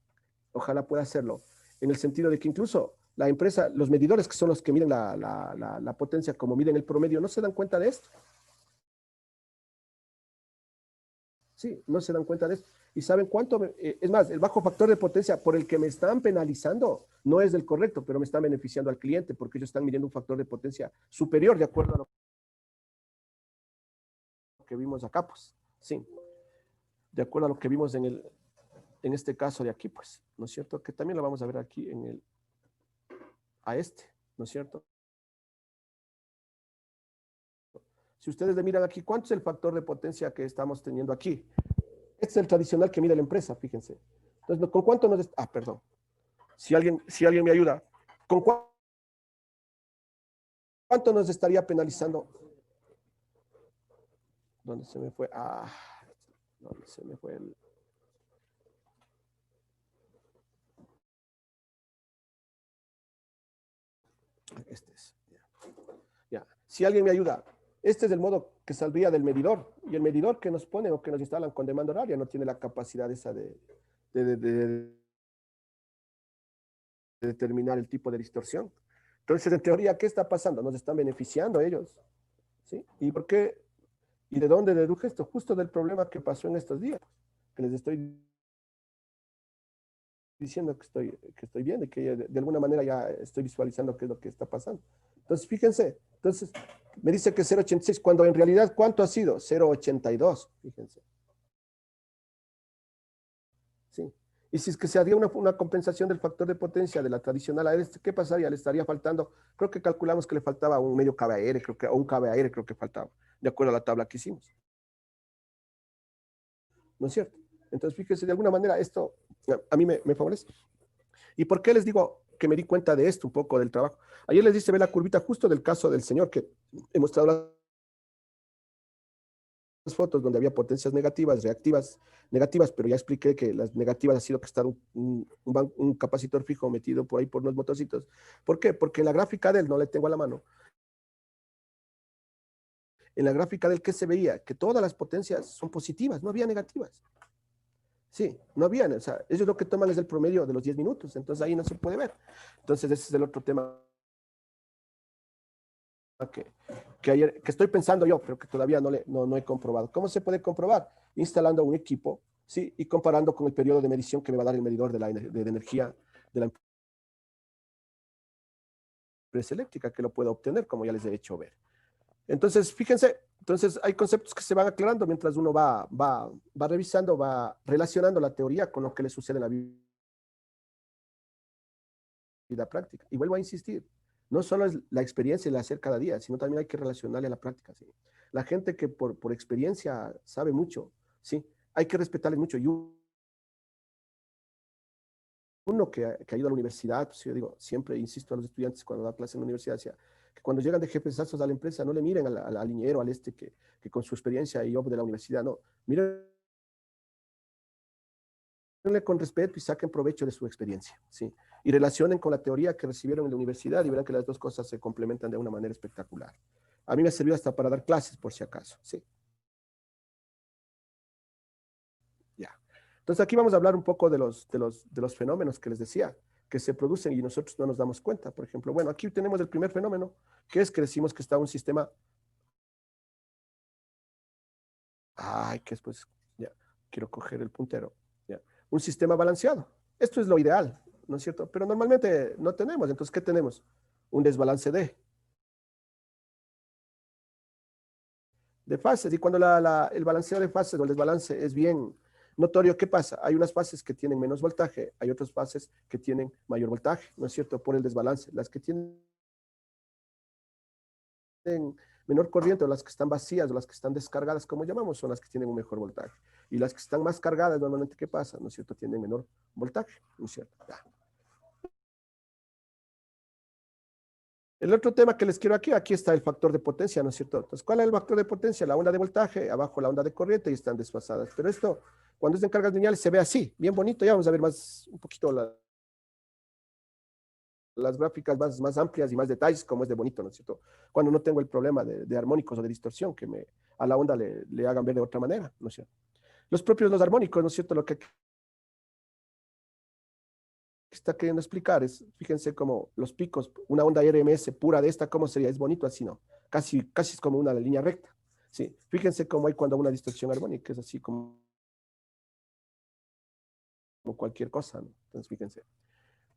ojalá pueda hacerlo, en el sentido de que incluso la empresa, los medidores que son los que miden la potencia, como miden el promedio, no se dan cuenta de esto. Sí, no se dan cuenta de esto. ¿Y saben cuánto? Es más, el bajo factor de potencia por el que me están penalizando no es el correcto, pero me están beneficiando al cliente porque ellos están midiendo un factor de potencia superior de acuerdo a lo que vimos acá, pues. Sí, de acuerdo a lo que vimos en este caso de aquí, pues, ¿no es cierto? Que también lo vamos a ver aquí ¿no es cierto? Si ustedes le miran aquí, ¿cuánto es el factor de potencia que estamos teniendo aquí? Este es el tradicional que mide la empresa, fíjense. Entonces, ¿con cuánto nos... perdón. Si alguien me ayuda, ¿con cuánto nos estaría penalizando? ¿Dónde se me fue? ¿Dónde se me fue el...? Este es. Ya. Si alguien me ayuda, este es el modo que saldría del medidor. Y el medidor que nos ponen o que nos instalan con demanda horaria no tiene la capacidad esa de determinar el tipo de distorsión. Entonces, en teoría, ¿qué está pasando? Nos están beneficiando ellos. ¿Sí? ¿Y por qué? ¿Y de dónde deduje esto? Justo del problema que pasó en estos días, que les estoy diciendo que estoy bien y que de alguna manera ya estoy visualizando qué es lo que está pasando. Entonces, fíjense, entonces me dice que 0.86, cuando en realidad, ¿cuánto ha sido? 0.82, fíjense. Sí. Y si es que se haría una compensación del factor de potencia de la tradicional a este, ¿qué pasaría? Le estaría faltando, creo que calculamos que le faltaba un medio kVA, o un kVA, creo que faltaba, de acuerdo a la tabla que hicimos. ¿No es cierto? Entonces, fíjense, de alguna manera esto a mí me favorece. ¿Y por qué les digo que me di cuenta de esto un poco del trabajo? Ayer les dice, ve la curvita justo del caso del señor que he mostrado las fotos donde había potencias negativas, reactivas, negativas, pero ya expliqué que las negativas ha sido que está un capacitor fijo metido por ahí por unos motorcitos. ¿Por qué? Porque en la gráfica de él, no le tengo a la mano, en la gráfica del que se veía que todas las potencias son positivas, no había negativas. Sí, no habían, o sea, ellos lo que toman es el promedio de los 10 minutos, entonces ahí no se puede ver. Entonces ese es el otro tema que estoy pensando yo, pero que todavía no he comprobado. ¿Cómo se puede comprobar? Instalando un equipo, ¿sí? Y comparando con el periodo de medición que me va a dar el medidor de energía de la empresa eléctrica, que lo puedo obtener, como ya les he hecho ver. Entonces, fíjense, entonces hay conceptos que se van aclarando mientras uno va revisando, va relacionando la teoría con lo que le sucede en la vida práctica. Y vuelvo a insistir, no solo es la experiencia y la hacer cada día, sino también hay que relacionarle a la práctica. ¿Sí? La gente que por experiencia sabe mucho, ¿sí? Hay que respetarles mucho. Y uno que ha ido a la universidad, pues yo digo, siempre insisto a los estudiantes cuando da clase en la universidad, decía, que cuando llegan de jefesazos a la empresa, no le miren al niñero, al que con su experiencia y yo de la universidad, no, miren con respeto y saquen provecho de su experiencia, ¿sí? Y relacionen con la teoría que recibieron en la universidad y verán que las dos cosas se complementan de una manera espectacular. A mí me ha servido hasta para dar clases, por si acaso, ¿sí? Entonces aquí vamos a hablar un poco de los fenómenos que les decía, que se producen y nosotros no nos damos cuenta. Por ejemplo, bueno, aquí tenemos el primer fenómeno, que es que decimos que está un sistema... Ay, que después, ya, quiero coger el puntero. Ya. Un sistema balanceado. Esto es lo ideal, ¿no es cierto? Pero normalmente no tenemos. Entonces, ¿qué tenemos? Un desbalance de fases. Y cuando el balanceo de fases o el desbalance es bien notorio, ¿qué pasa? Hay unas fases que tienen menos voltaje, hay otras fases que tienen mayor voltaje, ¿no es cierto? Por el desbalance. Las que tienen menor corriente o las que están vacías o las que están descargadas, como llamamos, son las que tienen un mejor voltaje. Y las que están más cargadas, normalmente, ¿qué pasa? ¿No es cierto? Tienen menor voltaje, ¿no es cierto? Ya. El otro tema que les quiero aquí está el factor de potencia, ¿no es cierto? Entonces, ¿cuál es el factor de potencia? La onda de voltaje, abajo la onda de corriente y están desfasadas. Pero esto, cuando es en cargas lineales, se ve así, bien bonito. Ya vamos a ver más, un poquito las gráficas más amplias y más detalles, como es de bonito, ¿no es cierto? Cuando no tengo el problema de armónicos o de distorsión que a la onda le hagan ver de otra manera, ¿no es cierto? Los armónicos, ¿no es cierto? Lo que está queriendo explicar es, fíjense como los picos, una onda RMS pura de esta, ¿cómo sería? Es bonito así, ¿no? Casi es como una línea recta, ¿sí? Fíjense cómo hay cuando una distorsión armónica, es así como cualquier cosa, ¿no? Entonces, fíjense.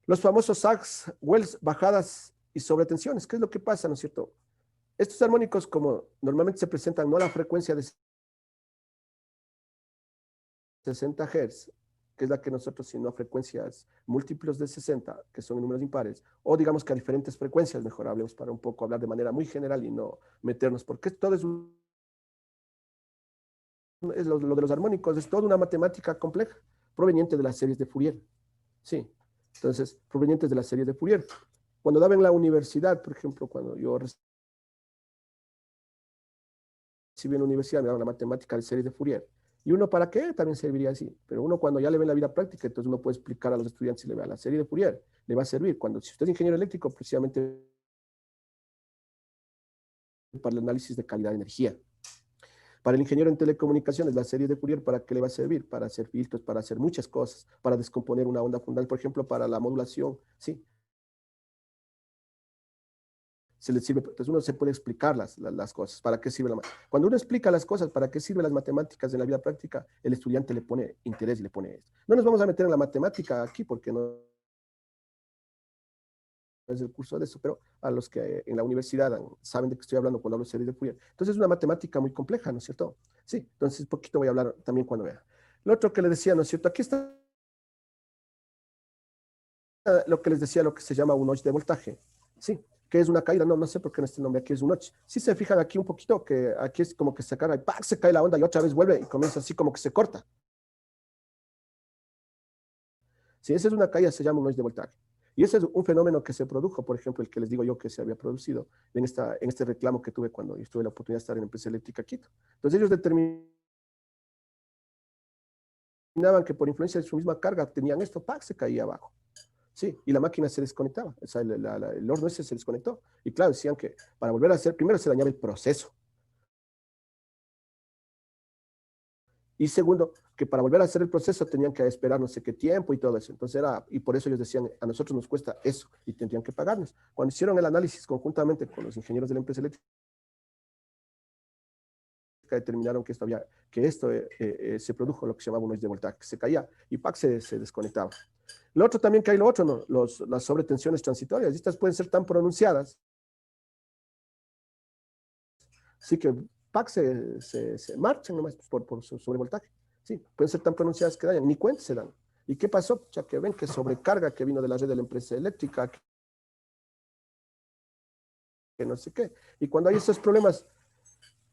Los famosos sags, wells, bajadas y sobretensiones, ¿qué es lo que pasa, ¿no es cierto? Estos armónicos, como normalmente se presentan no a la frecuencia de 60 Hz, que es la que nosotros, sino a frecuencias múltiplos de 60, que son números impares, o digamos que a diferentes frecuencias, mejor hablemos para un poco hablar de manera muy general y no meternos, porque todo es lo de los armónicos, es toda una matemática compleja, proveniente de las series de Fourier. Sí, entonces, provenientes de las series de Fourier. Cuando daba en la universidad, por ejemplo, cuando yo recibí en la universidad, me daban la matemática de series de Fourier. ¿Y uno para qué? También serviría así. Pero uno cuando ya le ve en la vida práctica, entonces uno puede explicar a los estudiantes si le ve a la serie de Fourier, le va a servir. Si usted es ingeniero eléctrico, precisamente para el análisis de calidad de energía. Para el ingeniero en telecomunicaciones, la serie de Fourier, ¿para qué le va a servir? Para hacer filtros, para hacer muchas cosas, para descomponer una onda fundamental, por ejemplo, para la modulación, ¿sí? Se le sirve, entonces uno se puede explicar las cosas, para qué sirve Cuando uno explica las cosas, para qué sirven las matemáticas en la vida práctica, el estudiante le pone interés y le pone esto. No nos vamos a meter en la matemática aquí porque no es el curso de eso, pero a los que en la universidad saben de qué estoy hablando cuando hablo de series de Fourier. Entonces es una matemática muy compleja, ¿no es cierto? Sí, entonces poquito voy a hablar también cuando vea. Lo otro que les decía, ¿no es cierto? Aquí está lo que les decía, lo que se llama un notch de voltaje. Sí, que es una caída, no sé por qué en este nombre aquí es un notch. Si se fijan aquí un poquito, que aquí es como que se cae, ¡pac! Se cae la onda y otra vez vuelve y comienza así como que se corta. Si esa es una caída, se llama un notch de voltaje. Y ese es un fenómeno que se produjo, por ejemplo, el que les digo yo que se había producido en este reclamo que tuve cuando yo tuve la oportunidad de estar en la empresa eléctrica Quito. Entonces ellos determinaban que por influencia de su misma carga tenían esto, ¡pac! Se caía abajo. Sí, y la máquina se desconectaba, o sea, el horno ese se desconectó. Y claro, decían que para volver a hacer, primero se dañaba el proceso. Y segundo, que para volver a hacer el proceso tenían que esperar no sé qué tiempo y todo eso. Entonces y por eso ellos decían, a nosotros nos cuesta eso y tendrían que pagarnos. Cuando hicieron el análisis conjuntamente con los ingenieros de la empresa eléctrica, determinaron que esto se produjo lo que se llamaba un notch de voltaje, que se caía y ¡pac! Se desconectaba. Lo otro también que hay, lo otro, ¿no? Las sobretensiones transitorias, y estas pueden ser tan pronunciadas, sí que ¡pac! Se marchan nomás por su sobrevoltaje. Sí, pueden ser tan pronunciadas que dañan, ni cuenta se dan. ¿Y qué pasó? Ya que ven que sobrecarga que vino de la red de la empresa eléctrica, que no sé qué. Y cuando hay esos problemas,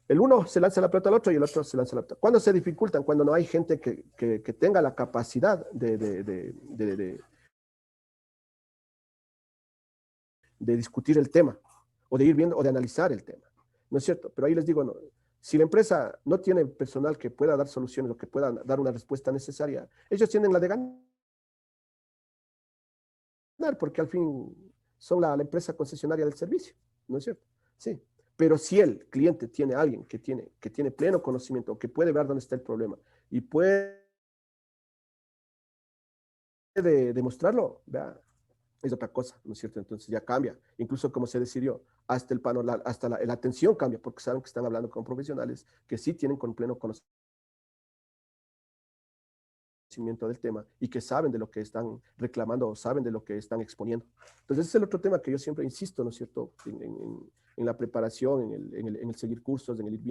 el uno se lanza la pelota al otro y el otro se lanza la pelota. ¿Cuándo se dificultan? Cuando no hay gente que tenga la capacidad de discutir el tema, o de ir viendo, o de analizar el tema. ¿No es cierto? Pero ahí les digo, no, si la empresa no tiene personal que pueda dar soluciones o que pueda dar una respuesta necesaria, ellos tienen la de ganar, porque al fin son la empresa concesionaria del servicio, ¿no es cierto? Sí. Pero si el cliente tiene a alguien que tiene pleno conocimiento, que puede ver dónde está el problema y puede de demostrarlo, vea, es otra cosa, ¿no es cierto? Entonces ya cambia, incluso como se decidió, hasta hasta la atención cambia, porque saben que están hablando con profesionales que sí tienen con pleno conocimiento del tema y que saben de lo que están reclamando o saben de lo que están exponiendo. Entonces ese es el otro tema que yo siempre insisto, ¿no es cierto? En la preparación, en el seguir cursos, en el ir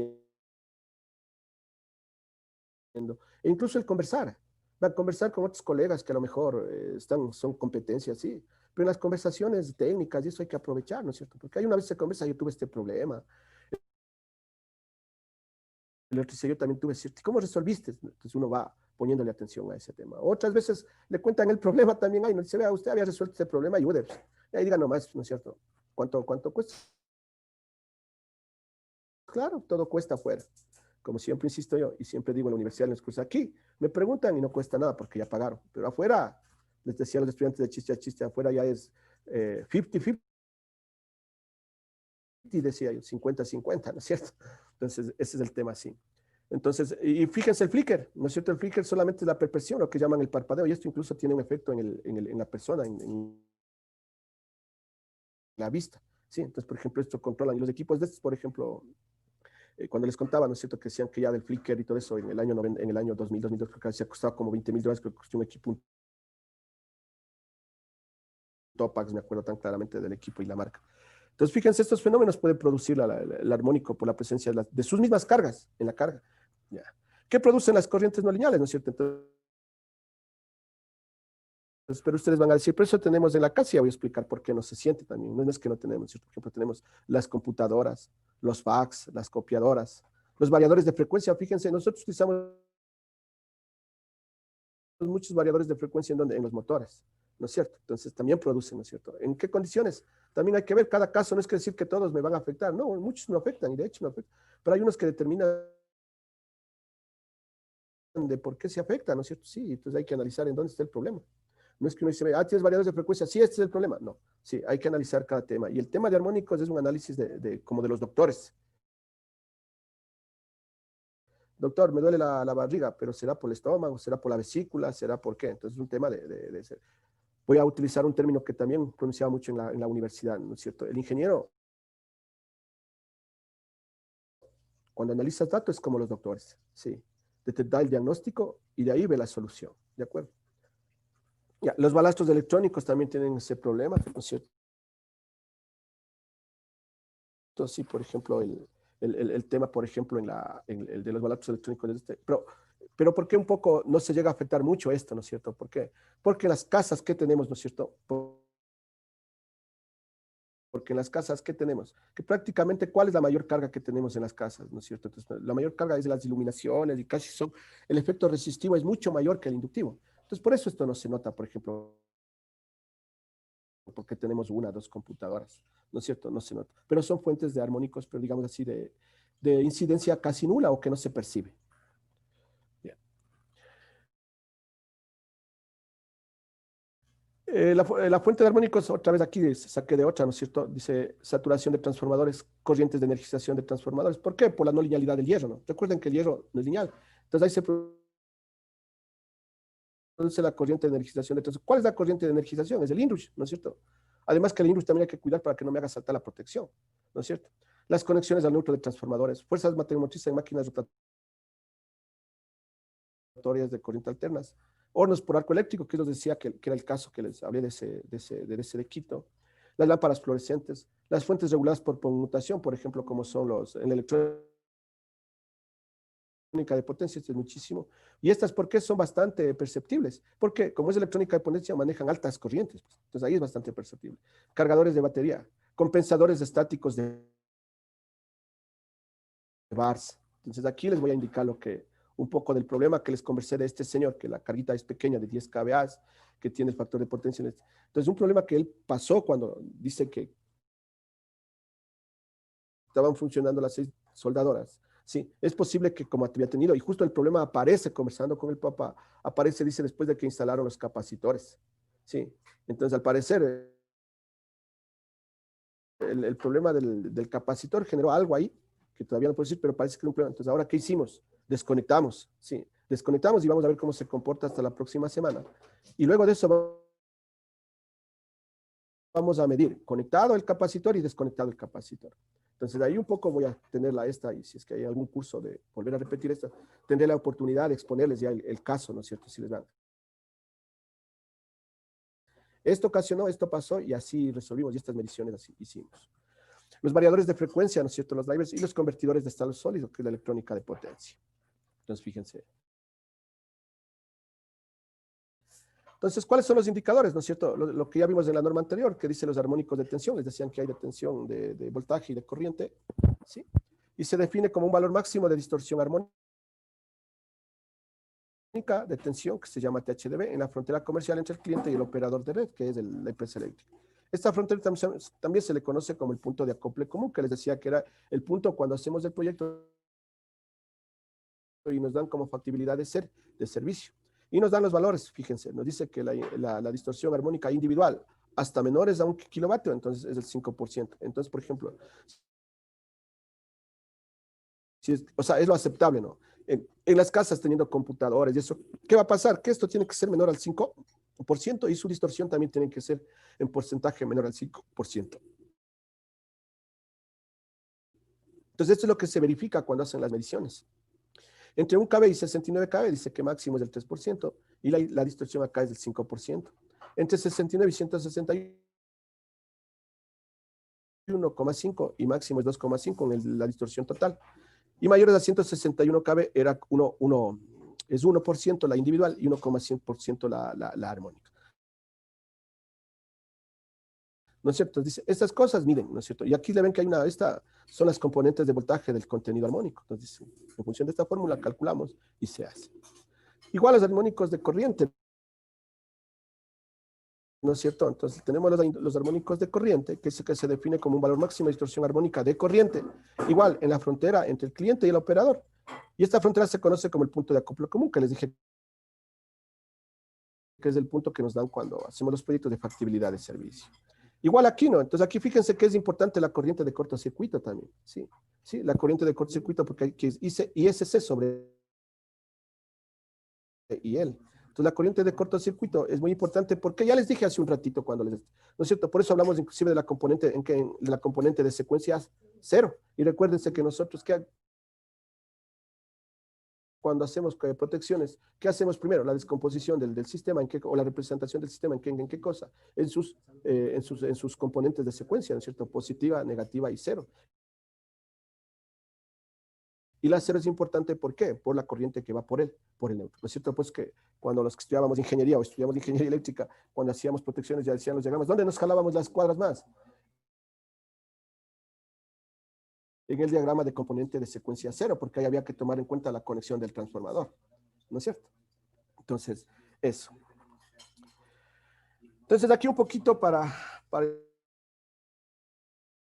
viendo, e incluso el conversar. Va a conversar con otros colegas que a lo mejor son competencias, sí, pero en las conversaciones técnicas y eso hay que aprovechar, ¿no es cierto? Porque hay una vez se conversa, yo tuve este problema, el otro dice, yo también tuve cierto, ¿cómo resolviste? Entonces uno va poniéndole atención a ese tema. Otras veces le cuentan el problema también, ay, no dice, vea, usted había resuelto este problema, ayude. Y ahí diga nomás, ¿no es cierto? ¿Cuánto cuesta? Claro, todo cuesta afuera. Como siempre insisto yo, y siempre digo en la universidad, en los cursos, aquí me preguntan y no cuesta nada porque ya pagaron, pero afuera, les decía a los estudiantes de chiste a chiste, afuera ya es 50-50, decía yo, 50-50, ¿no es cierto? Entonces, ese es el tema, sí. Entonces, y fíjense el flicker, ¿no es cierto? El flicker solamente es la percepción, lo que llaman el parpadeo, y esto incluso tiene un efecto en la persona, en la vista, ¿sí? Entonces, por ejemplo, esto controlan, y los equipos de estos, por ejemplo, cuando les contaba, ¿no es cierto?, que decían que ya del flicker y todo eso en el año 2000, 2002, creo que se ha costado como $20,000, creo que costó un equipo, un Topax, me acuerdo tan claramente del equipo y la marca. Entonces, fíjense, estos fenómenos pueden producir el armónico por la presencia de sus mismas cargas en la carga. ¿Ya? ¿Qué producen las corrientes no lineales, no es cierto? Entonces, pero ustedes van a decir, pero eso tenemos en la casa, y voy a explicar por qué no se siente también. No es que no tenemos, ¿cierto? Por ejemplo, tenemos las computadoras, los fax, las copiadoras, los variadores de frecuencia. Fíjense, nosotros utilizamos muchos variadores de frecuencia en los motores, ¿no es cierto? Entonces también producen, ¿no es cierto? ¿En qué condiciones? También hay que ver cada caso, no es que decir que todos me van a afectar, no, muchos no afectan y de hecho no afectan, pero hay unos que determinan de por qué se afecta, ¿no es cierto? Sí, entonces hay que analizar en dónde está el problema. No es que uno dice, tienes variadores de frecuencia, sí, este es el problema. No, sí, hay que analizar cada tema. Y el tema de armónicos es un análisis como de los doctores. Doctor, me duele la barriga, pero ¿será por el estómago? ¿Será por la vesícula? ¿Será por qué? Entonces es un tema de ser. Voy a utilizar un término que también pronunciaba mucho en la universidad, ¿no es cierto? El ingeniero, cuando analizas datos, es como los doctores, ¿sí? Te da el diagnóstico y de ahí ve la solución, ¿de acuerdo? Ya, los balastros electrónicos también tienen ese problema, ¿no es cierto? Sí, por ejemplo, el tema, por ejemplo, el de los balastros electrónicos, pero ¿por qué un poco no se llega a afectar mucho esto, ¿no es cierto? ¿Por qué? Porque las casas que tenemos, ¿no es cierto? Porque en las casas, ¿qué tenemos? Que prácticamente, ¿cuál es la mayor carga que tenemos en las casas? ¿No es cierto? Entonces, la mayor carga es de las iluminaciones y casi el efecto resistivo es mucho mayor que el inductivo. Entonces, por eso esto no se nota, por ejemplo, porque tenemos una o dos computadoras, ¿no es cierto? No se nota. Pero son fuentes de armónicos, pero digamos así, de incidencia casi nula o que no se percibe. Bien. La fuente de armónicos, otra vez aquí saqué de otra, ¿no es cierto? Dice saturación de transformadores, corrientes de energización de transformadores. ¿Por qué? Por la no linealidad del hierro, ¿no? Recuerden que el hierro no es lineal. Entonces ahí se produce la corriente de energización de transformadores. ¿Cuál es la corriente de energización? Es el inrush, ¿no es cierto? Además que el inrush también hay que cuidar para que no me haga saltar la protección, ¿no es cierto? Las conexiones al neutro de transformadores, fuerzas motrices en máquinas rotatorias de corriente alternas, hornos por arco eléctrico, que les decía que era el caso que les hablé de ese de Quito, las lámparas fluorescentes, las fuentes reguladas por conmutación, por ejemplo, como son en la electrónica de potencia, esto es muchísimo, y estas, ¿por qué son bastante perceptibles? Porque como es electrónica de potencia, manejan altas corrientes, pues. Entonces ahí es bastante perceptible. Cargadores de batería, compensadores estáticos de bars. Entonces aquí les voy a indicar un poco del problema que les conversé de este señor, que la carguita es pequeña de 10 kVA, que tiene el factor de potencia. Entonces, un problema que él pasó cuando dice que estaban funcionando las 6 soldadoras. Sí, es posible que como había tenido, y justo el problema aparece conversando con el papá, aparece, dice, después de que instalaron los capacitores. Sí, entonces al parecer el problema del capacitor generó algo ahí, que todavía no puedo decir, pero parece que es un problema. Entonces, ¿ahora qué hicimos? Desconectamos, sí. Desconectamos y vamos a ver cómo se comporta hasta la próxima semana. Y luego de eso vamos a medir conectado el capacitor y desconectado el capacitor. Entonces, de ahí un poco voy a tenerla esta, y si es que hay algún curso de volver a repetir esto, tendré la oportunidad de exponerles ya el caso, ¿no es cierto? Si les dan. Esto ocasionó, esto pasó, y así resolvimos, y estas mediciones así hicimos. Los variadores de frecuencia, ¿no es cierto? Los drivers y los convertidores de estado sólido, que es la electrónica de potencia. Entonces, fíjense. Entonces, ¿cuáles son los indicadores? ¿No es cierto? Lo que ya vimos en la norma anterior, que dice los armónicos de tensión, les decían que hay de tensión, de voltaje y de corriente, ¿sí? Y se define como un valor máximo de distorsión armónica de tensión, que se llama THDB, en la frontera comercial entre el cliente y el operador de red, que es la empresa eléctrica. Esta frontera también se le conoce como el punto de acople común, que les decía que era el punto cuando hacemos el proyecto y nos dan como factibilidad de servicio. Y nos dan los valores, fíjense, nos dice que la distorsión armónica individual hasta menores a 1 kilovatio, entonces es el 5%. Entonces, por ejemplo, o sea, es lo aceptable, ¿no? En las casas teniendo computadores y eso, ¿qué va a pasar? Que esto tiene que ser menor al 5% y su distorsión también tiene que ser en porcentaje menor al 5%. Entonces, esto es lo que se verifica cuando hacen las mediciones. Entre 1 kb y 69 kb dice que máximo es del 3% y la distorsión acá es del 5%. Entre 69 y 161,5 y máximo es 2,5 en la distorsión total. Y mayores a 161 kb era 1% la individual y 1,100% la armónica. ¿No es cierto? Dice, estas cosas, miren, ¿no es cierto? Y aquí le ven que hay estas son las componentes de voltaje del contenido armónico. Entonces, en función de esta fórmula calculamos y se hace. Igual los armónicos de corriente, ¿no es cierto? Entonces, tenemos los armónicos de corriente, que se define como un valor máximo de distorsión armónica de corriente, igual en la frontera entre el cliente y el operador. Y esta frontera se conoce como el punto de acople común, que les dije que es el punto que nos dan cuando hacemos los proyectos de factibilidad de servicio. Igual aquí, ¿no? Entonces aquí fíjense que es importante la corriente de cortocircuito también, ¿sí? Sí, la corriente de cortocircuito porque hay que ISC sobre IL. Entonces la corriente de cortocircuito es muy importante porque ya les dije hace un ratito cuando ¿no es cierto? Por eso hablamos inclusive de la componente de secuencia 0. Y recuérdense que nosotros cuando hacemos protecciones, ¿qué hacemos primero? La descomposición del sistema, o la representación del sistema, ¿en qué cosa? En sus componentes de secuencia, ¿no es cierto? Positiva, negativa y 0. Y la 0 es importante, ¿por qué? Por la corriente que va por el neutro. ¿No es cierto? Pues que cuando los que estudiábamos ingeniería o estudiamos ingeniería eléctrica, cuando hacíamos protecciones ya decían los diagramas, ¿dónde nos jalábamos las cuadras más? En el diagrama de componente de secuencia 0, porque ahí había que tomar en cuenta la conexión del transformador, ¿no es cierto? Entonces, eso. Entonces, aquí un poquito para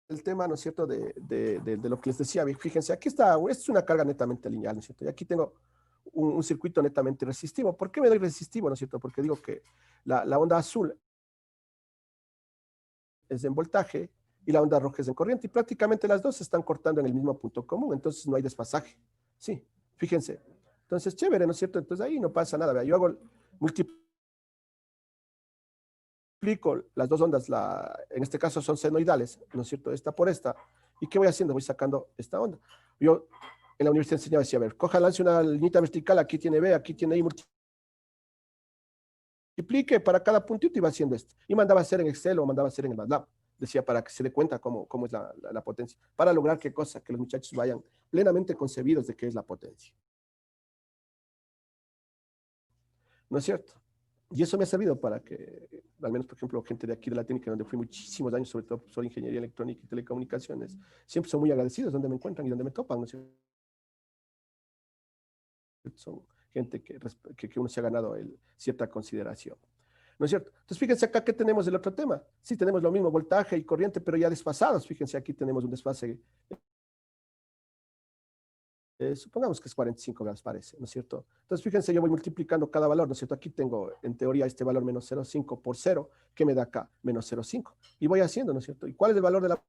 el tema, ¿no es cierto?, de lo que les decía. Fíjense, aquí está, esta es una carga netamente lineal, ¿no es cierto? Y aquí tengo un circuito netamente resistivo. ¿Por qué me doy resistivo, no es cierto? Porque digo que la onda azul es en voltaje y la onda roja es en corriente, y prácticamente las dos se están cortando en el mismo punto común, entonces no hay desfasaje. Sí, fíjense. Entonces, chévere, ¿no es cierto? Entonces ahí no pasa nada. Yo hago multiplico las dos ondas, en este caso son senoidales, ¿no es cierto? Esta por esta. ¿Y qué voy haciendo? Voy sacando esta onda. Yo en la universidad enseñaba, decía, a ver, lance una linita vertical, aquí tiene B, aquí tiene I, multiplique para cada puntito y va haciendo esto. Y mandaba a hacer en Excel o mandaba a hacer en el MATLAB. Decía, para que se dé cuenta cómo es la potencia. Para lograr qué cosa, que los muchachos vayan plenamente concebidos de qué es la potencia. ¿No es cierto? Y eso me ha servido para que, al menos, por ejemplo, gente de aquí de la técnica, donde fui muchísimos años, sobre todo profesor de ingeniería electrónica y telecomunicaciones, siempre son muy agradecidos donde me encuentran y donde me topan, ¿no es cierto? Son gente que uno se ha ganado cierta consideración, ¿no es cierto? Entonces, fíjense acá que tenemos el otro tema. Sí, tenemos lo mismo, voltaje y corriente, pero ya desfasados. Fíjense, aquí tenemos un desfase. Supongamos que es 45 grados, parece, ¿no es cierto? Entonces, fíjense, yo voy multiplicando cada valor, ¿no es cierto? Aquí tengo, en teoría, este valor menos 0,5 por 0, que me da acá, menos 0,5. Y voy haciendo, ¿no es cierto? ¿Y cuál es el valor de la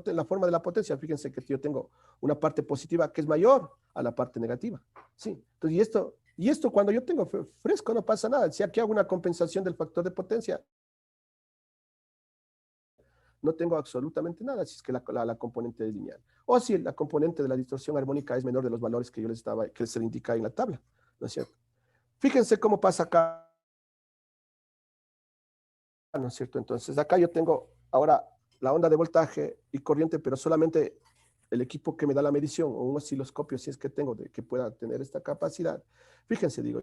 la forma de la potencia, fíjense que yo tengo una parte positiva que es mayor a la parte negativa. Sí, entonces, y esto cuando yo tengo fresco no pasa nada. Si aquí hago una compensación del factor de potencia, no tengo absolutamente nada si es que la componente es lineal. O si la componente de la distorsión armónica es menor de los valores que que se le indica en la tabla, ¿no es cierto? Fíjense cómo pasa acá, ¿no es cierto? Entonces, acá yo tengo ahora la onda de voltaje y corriente, pero solamente el equipo que me da la medición, o un osciloscopio, si es que tengo, que pueda tener esta capacidad. Fíjense, digo,